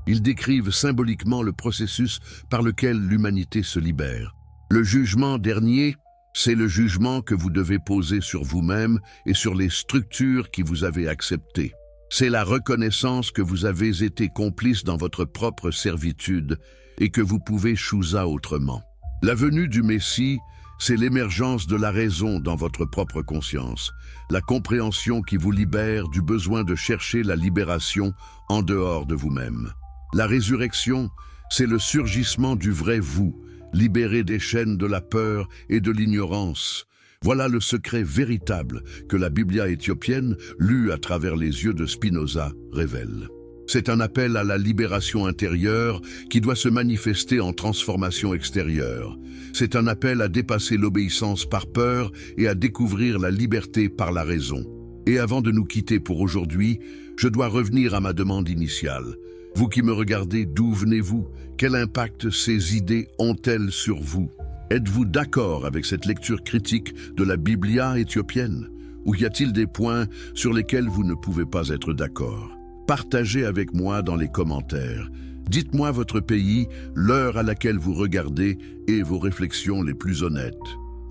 Ils décrivent symboliquement le processus par lequel l'humanité se libère. Le jugement dernier, c'est le jugement que vous devez poser sur vous-même et sur les structures qui vous avez acceptées. C'est la reconnaissance que vous avez été complice dans votre propre servitude et que vous pouvez chouza autrement. La venue du Messie, c'est l'émergence de la raison dans votre propre conscience, la compréhension qui vous libère du besoin de chercher la libération en dehors de vous-même. La résurrection, c'est le surgissement du vrai vous, libéré des chaînes de la peur et de l'ignorance. Voilà le secret véritable que la Biblia éthiopienne, lue à travers les yeux de Spinoza, révèle. C'est un appel à la libération intérieure qui doit se manifester en transformation extérieure. C'est un appel à dépasser l'obéissance par peur et à découvrir la liberté par la raison. Et avant de nous quitter pour aujourd'hui, je dois revenir à ma demande initiale. Vous qui me regardez, d'où venez-vous? Quel impact ces idées ont-elles sur vous? Êtes-vous d'accord avec cette lecture critique de la Biblia éthiopienne? Ou y a-t-il des points sur lesquels vous ne pouvez pas être d'accord? Partagez avec moi dans les commentaires. Dites-moi votre pays, l'heure à laquelle vous regardez et vos réflexions les plus honnêtes.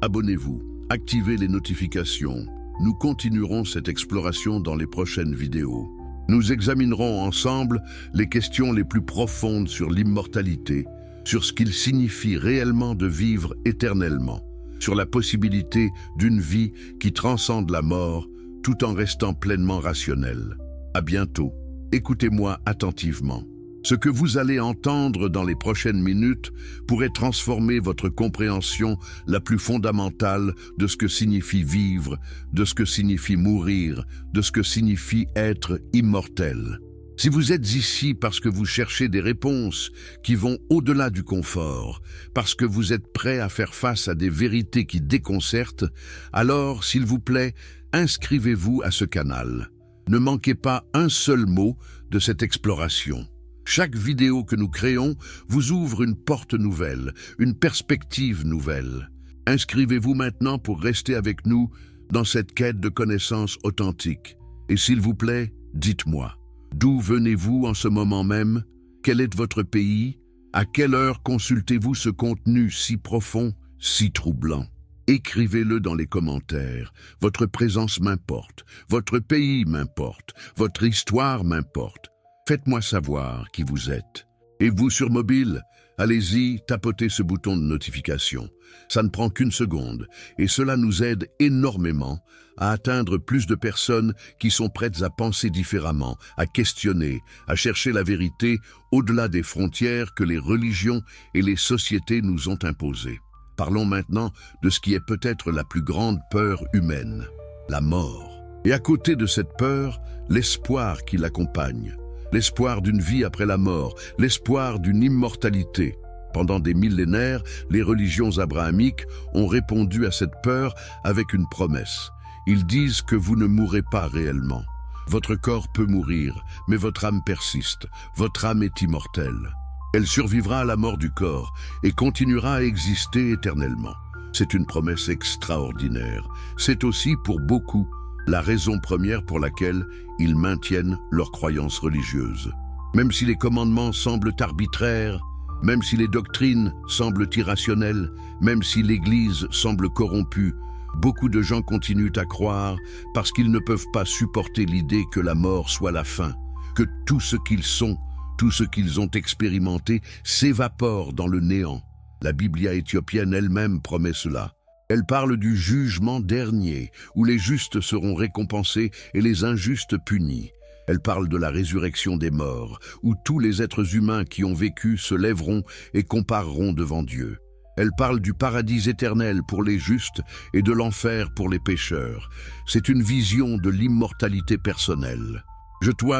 Abonnez-vous, activez les notifications. Nous continuerons cette exploration dans les prochaines vidéos. Nous examinerons ensemble les questions les plus profondes sur l'immortalité, sur ce qu'il signifie réellement de vivre éternellement, sur la possibilité d'une vie qui transcende la mort tout en restant pleinement rationnelle. À bientôt. Écoutez-moi attentivement. Ce que vous allez entendre dans les prochaines minutes pourrait transformer votre compréhension la plus fondamentale de ce que signifie vivre, de ce que signifie mourir, de ce que signifie être immortel. Si vous êtes ici parce que vous cherchez des réponses qui vont au-delà du confort, parce que vous êtes prêt à faire face à des vérités qui déconcertent, alors, s'il vous plaît, inscrivez-vous à ce canal. Ne manquez pas un seul mot de cette exploration. Chaque vidéo que nous créons vous ouvre une porte nouvelle, une perspective nouvelle. Inscrivez-vous maintenant pour rester avec nous dans cette quête de connaissances authentiques. Et s'il vous plaît, dites-moi, d'où venez-vous en ce moment même? Quel est votre pays? À quelle heure consultez-vous ce contenu si profond, si troublant? Écrivez-le dans les commentaires. Votre présence m'importe, votre pays m'importe, votre histoire m'importe. Faites-moi savoir qui vous êtes. Et vous sur mobile, allez-y, tapotez ce bouton de notification. Ça ne prend qu'une seconde et cela nous aide énormément à atteindre plus de personnes qui sont prêtes à penser différemment, à questionner, à chercher la vérité au-delà des frontières que les religions et les sociétés nous ont imposées. Parlons maintenant de ce qui est peut-être la plus grande peur humaine, la mort. Et à côté de cette peur, l'espoir qui l'accompagne. L'espoir d'une vie après la mort, l'espoir d'une immortalité. Pendant des millénaires, les religions abrahamiques ont répondu à cette peur avec une promesse. Ils disent que vous ne mourrez pas réellement. Votre corps peut mourir, mais votre âme persiste. Votre âme est immortelle. Elle survivra à la mort du corps et continuera à exister éternellement. C'est une promesse extraordinaire. C'est aussi, pour beaucoup, la raison première pour laquelle ils maintiennent leurs croyances religieuses. Même si les commandements semblent arbitraires, Même si les doctrines semblent irrationnelles, même si l'Église semble corrompue, beaucoup de gens continuent à croire parce qu'ils ne peuvent pas supporter l'idée que la mort soit la fin, que tout ce qu'ils sont, tout ce qu'ils ont expérimenté s'évapore dans le néant. La Biblia éthiopienne elle-même promet cela. Elle parle du jugement dernier, où les justes seront récompensés et les injustes punis. Elle parle de la résurrection des morts, où tous les êtres humains qui ont vécu se lèveront et compareront devant Dieu. Elle parle du paradis éternel pour les justes et de l'enfer pour les pécheurs. C'est une vision de l'immortalité personnelle.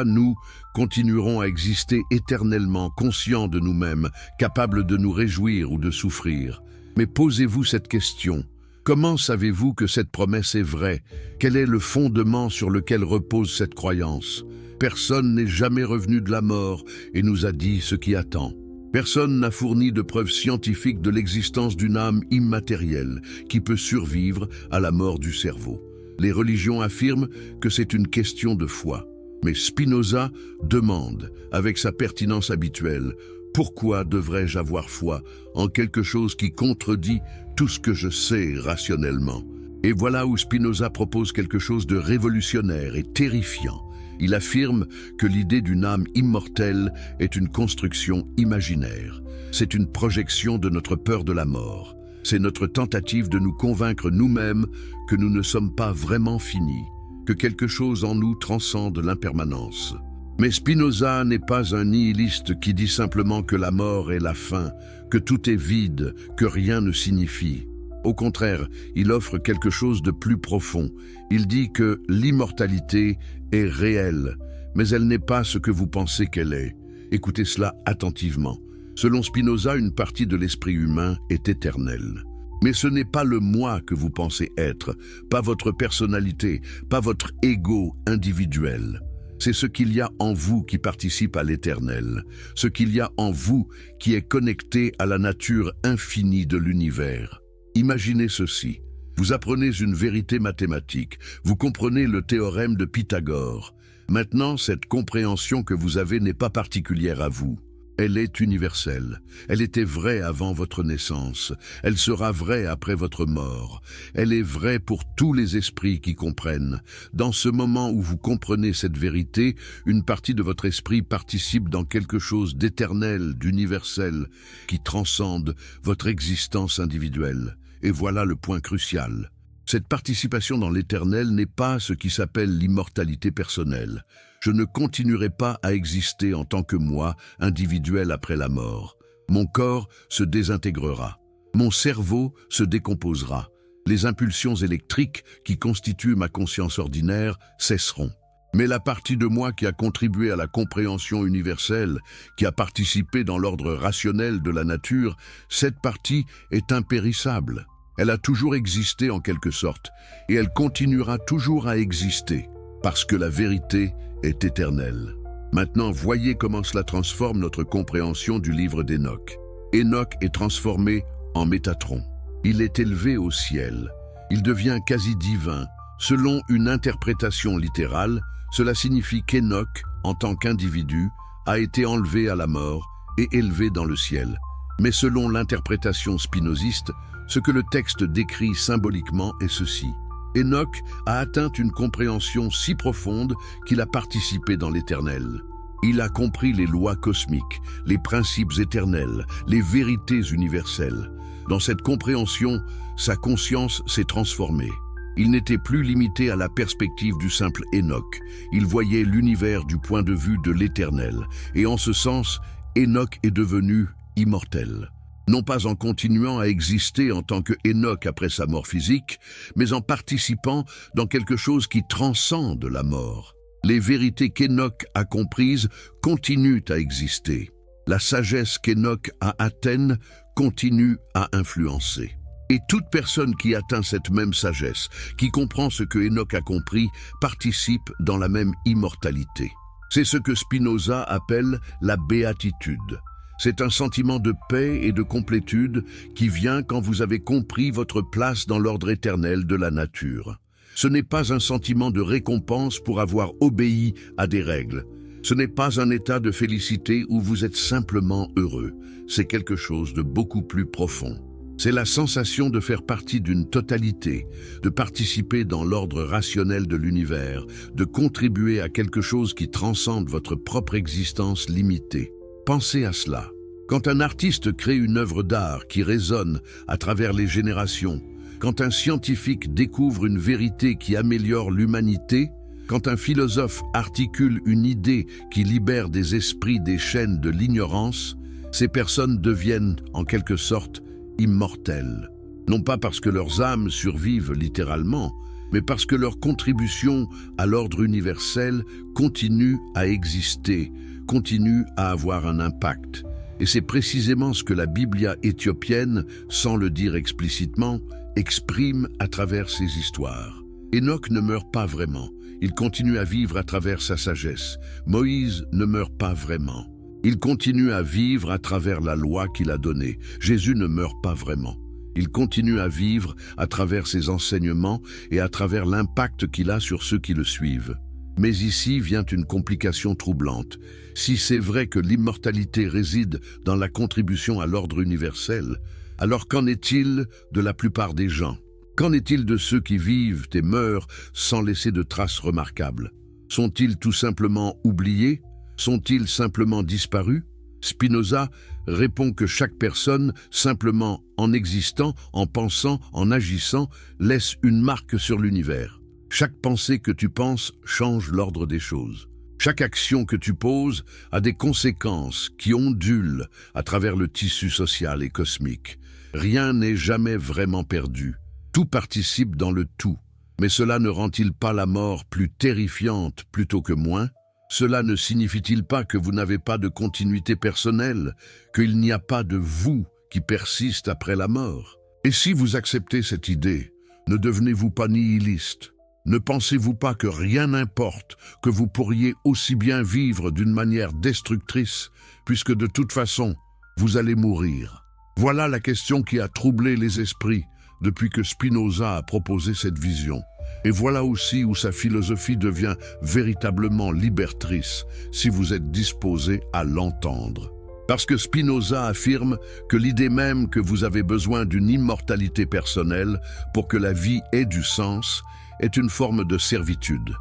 Nous continuerons à exister éternellement, conscients de nous-mêmes, capables de nous réjouir ou de souffrir. Mais posez-vous cette question. Comment savez-vous que cette promesse est vraie? Quel est le fondement sur lequel repose cette croyance? Personne n'est jamais revenu de la mort et nous a dit ce qui attend. Personne n'a fourni de preuves scientifiques de l'existence d'une âme immatérielle qui peut survivre à la mort du cerveau. Les religions affirment que c'est une question de foi. Mais Spinoza demande, avec sa pertinence habituelle, pourquoi devrais-je avoir foi en quelque chose qui contredit tout ce que je sais rationnellement? Et voilà où Spinoza propose quelque chose de révolutionnaire et terrifiant. Il affirme que l'idée d'une âme immortelle est une construction imaginaire. C'est une projection de notre peur de la mort. C'est notre tentative de nous convaincre nous-mêmes que nous ne sommes pas vraiment finis, que quelque chose en nous transcende l'impermanence. Mais Spinoza n'est pas un nihiliste qui dit simplement que la mort est la fin, que tout est vide, que rien ne signifie. Au contraire, il offre quelque chose de plus profond. Il dit que l'immortalité est réelle, mais elle n'est pas ce que vous pensez qu'elle est. Écoutez cela attentivement. Selon Spinoza, une partie de l'esprit humain est éternelle. Mais ce n'est pas le moi que vous pensez être, pas votre personnalité, pas votre ego individuel. C'est ce qu'il y a en vous qui participe à l'éternel, ce qu'il y a en vous qui est connecté à la nature infinie de l'univers. Imaginez ceci. Vous apprenez une vérité mathématique, vous comprenez le théorème de Pythagore. Maintenant, cette compréhension que vous avez n'est pas particulière à vous. Elle est universelle. Elle était vraie avant votre naissance. Elle sera vraie après votre mort. Elle est vraie pour tous les esprits qui comprennent. Dans ce moment où vous comprenez cette vérité, une partie de votre esprit participe dans quelque chose d'éternel, d'universel, qui transcende votre existence individuelle. Et voilà le point crucial. Cette participation dans l'éternel n'est pas ce qui s'appelle l'immortalité personnelle. Je ne continuerai pas à exister en tant que moi, individuel après la mort. Mon corps se désintégrera. Mon cerveau se décomposera. Les impulsions électriques qui constituent ma conscience ordinaire cesseront. Mais la partie de moi qui a contribué à la compréhension universelle, qui a participé dans l'ordre rationnel de la nature, cette partie est impérissable. Elle a toujours existé en quelque sorte, et elle continuera toujours à exister, parce que la vérité est éternelle. Maintenant, voyez comment cela transforme notre compréhension du livre d'Enoch. Enoch est transformé en Métatron. Il est élevé au ciel. Il devient quasi divin. Selon une interprétation littérale, cela signifie qu'Enoch, en tant qu'individu, a été enlevé à la mort et élevé dans le ciel. Mais selon l'interprétation spinoziste, ce que le texte décrit symboliquement est ceci. Enoch a atteint une compréhension si profonde qu'il a participé dans l'éternel. Il a compris les lois cosmiques, les principes éternels, les vérités universelles. Dans cette compréhension, sa conscience s'est transformée. Il n'était plus limité à la perspective du simple Enoch. Il voyait l'univers du point de vue de l'éternel. Et en ce sens, Enoch est devenu immortel. Non pas en continuant à exister en tant que Enoch après sa mort physique, mais en participant dans quelque chose qui transcende la mort. Les vérités qu'Enoch a comprises continuent à exister. La sagesse qu'Enoch a atteinte continue à influencer. Et toute personne qui atteint cette même sagesse, qui comprend ce que Enoch a compris, participe dans la même immortalité. C'est ce que Spinoza appelle la béatitude. C'est un sentiment de paix et de complétude qui vient quand vous avez compris votre place dans l'ordre éternel de la nature. Ce n'est pas un sentiment de récompense pour avoir obéi à des règles. Ce n'est pas un état de félicité où vous êtes simplement heureux, c'est quelque chose de beaucoup plus profond. C'est la sensation de faire partie d'une totalité, de participer dans l'ordre rationnel de l'univers, de contribuer à quelque chose qui transcende votre propre existence limitée. Pensez à cela. Quand un artiste crée une œuvre d'art qui résonne à travers les générations, quand un scientifique découvre une vérité qui améliore l'humanité, quand un philosophe articule une idée qui libère des esprits des chaînes de l'ignorance, ces personnes deviennent, en quelque sorte, immortelles. Non pas parce que leurs âmes survivent littéralement, mais parce que leur contribution à l'ordre universel continue à exister, continue à avoir un impact. Et c'est précisément ce que la Biblia éthiopienne, sans le dire explicitement, exprime à travers ses histoires. Enoch ne meurt pas vraiment. Il continue à vivre à travers sa sagesse. Moïse ne meurt pas vraiment. Il continue à vivre à travers la loi qu'il a donnée. Jésus ne meurt pas vraiment. Il continue à vivre à travers ses enseignements et à travers l'impact qu'il a sur ceux qui le suivent. Mais ici vient une complication troublante. Si c'est vrai que l'immortalité réside dans la contribution à l'ordre universel, alors qu'en est-il de la plupart des gens? Qu'en est-il de ceux qui vivent et meurent sans laisser de traces remarquables? Sont-ils tout simplement oubliés? Sont-ils simplement disparus? Spinoza répond que chaque personne, simplement en existant, en pensant, en agissant, laisse une marque sur l'univers. Chaque pensée que tu penses change l'ordre des choses. Chaque action que tu poses a des conséquences qui ondulent à travers le tissu social et cosmique. Rien n'est jamais vraiment perdu. Tout participe dans le tout. Mais cela ne rend-il pas la mort plus terrifiante plutôt que moins? Cela ne signifie-t-il pas que vous n'avez pas de continuité personnelle, qu'il n'y a pas de vous qui persiste après la mort? Et si vous acceptez cette idée, ne devenez-vous pas nihiliste? Ne pensez-vous pas que rien n'importe, que vous pourriez aussi bien vivre d'une manière destructrice, puisque de toute façon, vous allez mourir? Voilà la question qui a troublé les esprits depuis que Spinoza a proposé cette vision. Et voilà aussi où sa philosophie devient véritablement libertrice, si vous êtes disposé à l'entendre. Parce que Spinoza affirme que l'idée même que vous avez besoin d'une immortalité personnelle pour que la vie ait du sens est une forme de servitude.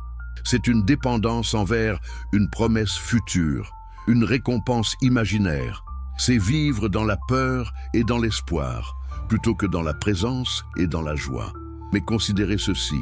C'est une dépendance envers une promesse future, une récompense imaginaire. C'est vivre dans la peur et dans l'espoir, plutôt que dans la présence et dans la joie. Mais considérez ceci.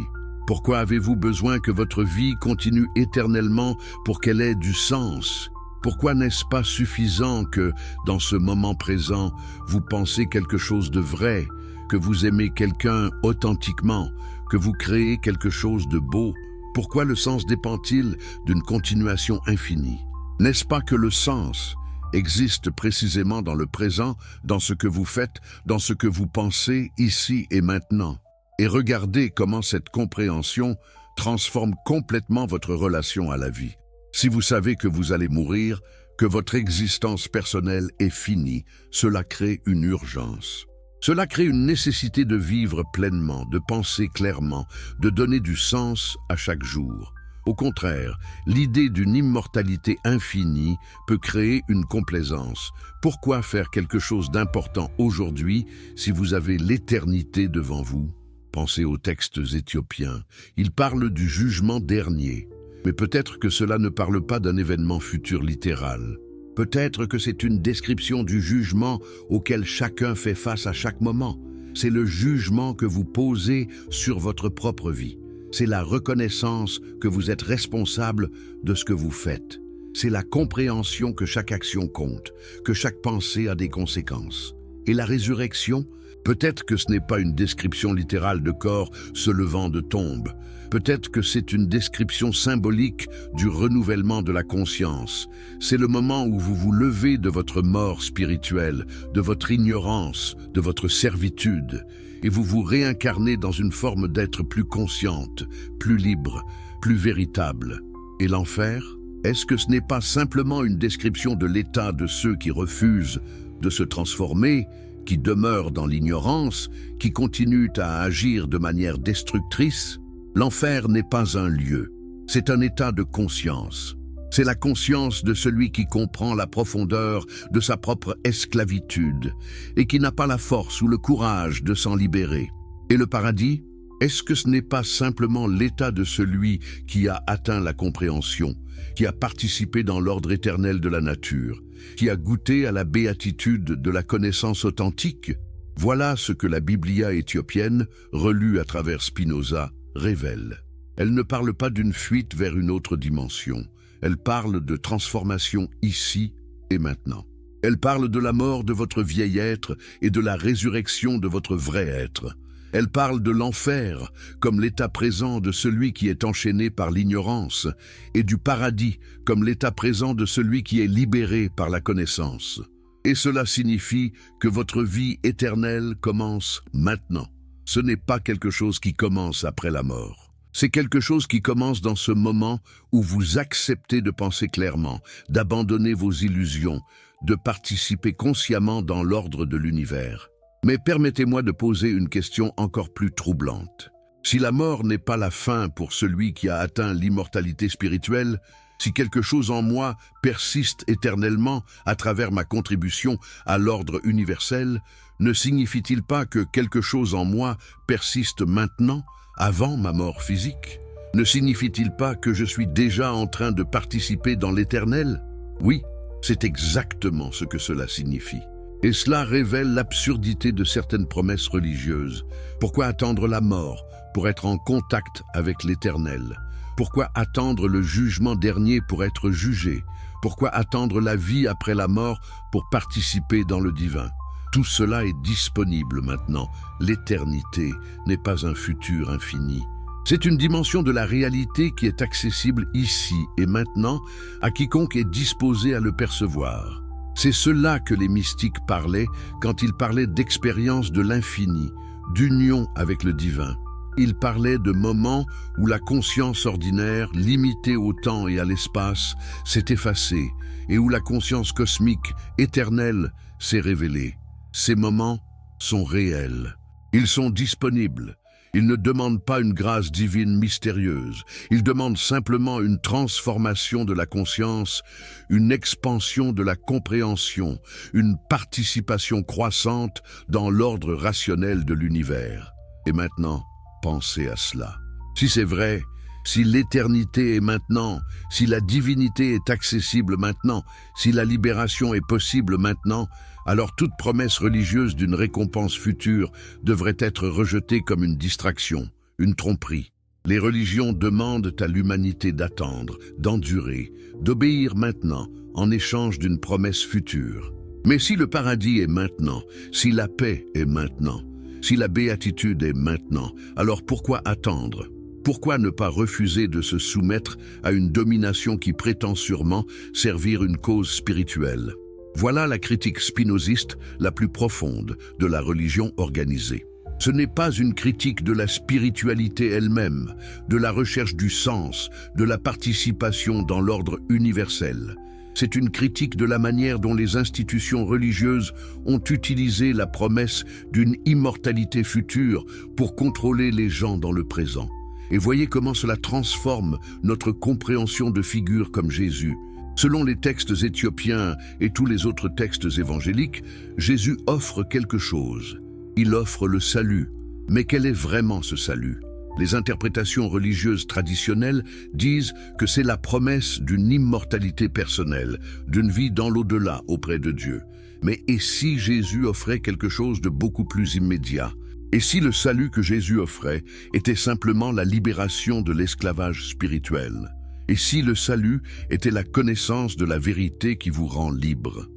Pourquoi avez-vous besoin que votre vie continue éternellement pour qu'elle ait du sens? Pourquoi n'est-ce pas suffisant que, dans ce moment présent, vous pensez quelque chose de vrai, que vous aimez quelqu'un authentiquement, que vous créez quelque chose de beau? Pourquoi le sens dépend-il d'une continuation infinie? N'est-ce pas que le sens existe précisément dans le présent, dans ce que vous faites, dans ce que vous pensez ici et maintenant? Et regardez comment cette compréhension transforme complètement votre relation à la vie. Si vous savez que vous allez mourir, que votre existence personnelle est finie, cela crée une urgence. Cela crée une nécessité de vivre pleinement, de penser clairement, de donner du sens à chaque jour. Au contraire, l'idée d'une immortalité infinie peut créer une complaisance. Pourquoi faire quelque chose d'important aujourd'hui si vous avez l'éternité devant vous? Pensez aux textes éthiopiens. Ils parlent du jugement dernier. Mais peut-être que cela ne parle pas d'un événement futur littéral. Peut-être que c'est une description du jugement auquel chacun fait face à chaque moment. C'est le jugement que vous posez sur votre propre vie. C'est la reconnaissance que vous êtes responsable de ce que vous faites. C'est la compréhension que chaque action compte, que chaque pensée a des conséquences. Et la résurrection, peut-être que ce n'est pas une description littérale de corps se levant de tombe. Peut-être que c'est une description symbolique du renouvellement de la conscience. C'est le moment où vous vous levez de votre mort spirituelle, de votre ignorance, de votre servitude, et vous vous réincarnez dans une forme d'être plus consciente, plus libre, plus véritable. Et l'enfer? Est-ce que ce n'est pas simplement une description de l'état de ceux qui refusent de se transformer, qui demeurent dans l'ignorance, qui continuent à agir de manière destructrice? L'enfer n'est pas un lieu, c'est un état de conscience. C'est la conscience de celui qui comprend la profondeur de sa propre esclavitude et qui n'a pas la force ou le courage de s'en libérer. Et le paradis? Est-ce que ce n'est pas simplement l'état de celui qui a atteint la compréhension, qui a participé dans l'ordre éternel de la nature, qui a goûté à la béatitude de la connaissance authentique? Voilà ce que la Biblia éthiopienne, relue à travers Spinoza, révèle. Elle ne parle pas d'une fuite vers une autre dimension. Elle parle de transformation ici et maintenant. Elle parle de la mort de votre vieil être et de la résurrection de votre vrai être. Elle parle de l'enfer comme l'état présent de celui qui est enchaîné par l'ignorance et du paradis comme l'état présent de celui qui est libéré par la connaissance. Et cela signifie que votre vie éternelle commence maintenant. Ce n'est pas quelque chose qui commence après la mort. C'est quelque chose qui commence dans ce moment où vous acceptez de penser clairement, d'abandonner vos illusions, de participer consciemment dans l'ordre de l'univers. Mais permettez-moi de poser une question encore plus troublante. Si la mort n'est pas la fin pour celui qui a atteint l'immortalité spirituelle, si quelque chose en moi persiste éternellement à travers ma contribution à l'ordre universel, ne signifie-t-il pas que quelque chose en moi persiste maintenant, avant ma mort physique? Ne signifie-t-il pas que je suis déjà en train de participer dans l'éternel? Oui, c'est exactement ce que cela signifie. Et cela révèle l'absurdité de certaines promesses religieuses. Pourquoi attendre la mort pour être en contact avec l'Éternel? Pourquoi attendre le jugement dernier pour être jugé? Pourquoi attendre la vie après la mort pour participer dans le divin? Tout cela est disponible maintenant. L'éternité n'est pas un futur infini. C'est une dimension de la réalité qui est accessible ici et maintenant à quiconque est disposé à le percevoir. C'est cela que les mystiques parlaient quand ils parlaient d'expérience de l'infini, d'union avec le divin. Ils parlaient de moments où la conscience ordinaire, limitée au temps et à l'espace, s'est effacée et où la conscience cosmique, éternelle, s'est révélée. Ces moments sont réels. Ils sont disponibles. Ils ne demandent pas une grâce divine mystérieuse. Ils demandent simplement une transformation de la conscience, une expansion de la compréhension, une participation croissante dans l'ordre rationnel de l'univers. Et maintenant, pensez à cela. Si c'est vrai, si l'éternité est maintenant, si la divinité est accessible maintenant, si la libération est possible maintenant, alors toute promesse religieuse d'une récompense future devrait être rejetée comme une distraction, une tromperie. Les religions demandent à l'humanité d'attendre, d'endurer, d'obéir maintenant en échange d'une promesse future. Mais si le paradis est maintenant, si la paix est maintenant, si la béatitude est maintenant, alors pourquoi attendre? Pourquoi ne pas refuser de se soumettre à une domination qui prétend sûrement servir une cause spirituelle? Voilà la critique spinoziste la plus profonde de la religion organisée. Ce n'est pas une critique de la spiritualité elle-même, de la recherche du sens, de la participation dans l'ordre universel. C'est une critique de la manière dont les institutions religieuses ont utilisé la promesse d'une immortalité future pour contrôler les gens dans le présent. Et voyez comment cela transforme notre compréhension de figures comme Jésus. Selon les textes éthiopiens et tous les autres textes évangéliques, Jésus offre quelque chose. Il offre le salut. Mais quel est vraiment ce salut? Les interprétations religieuses traditionnelles disent que c'est la promesse d'une immortalité personnelle, d'une vie dans l'au-delà auprès de Dieu. Mais et si Jésus offrait quelque chose de beaucoup plus immédiat? Et si le salut que Jésus offrait était simplement la libération de l'esclavage spirituel? Et si le salut était la connaissance de la vérité qui vous rend libre?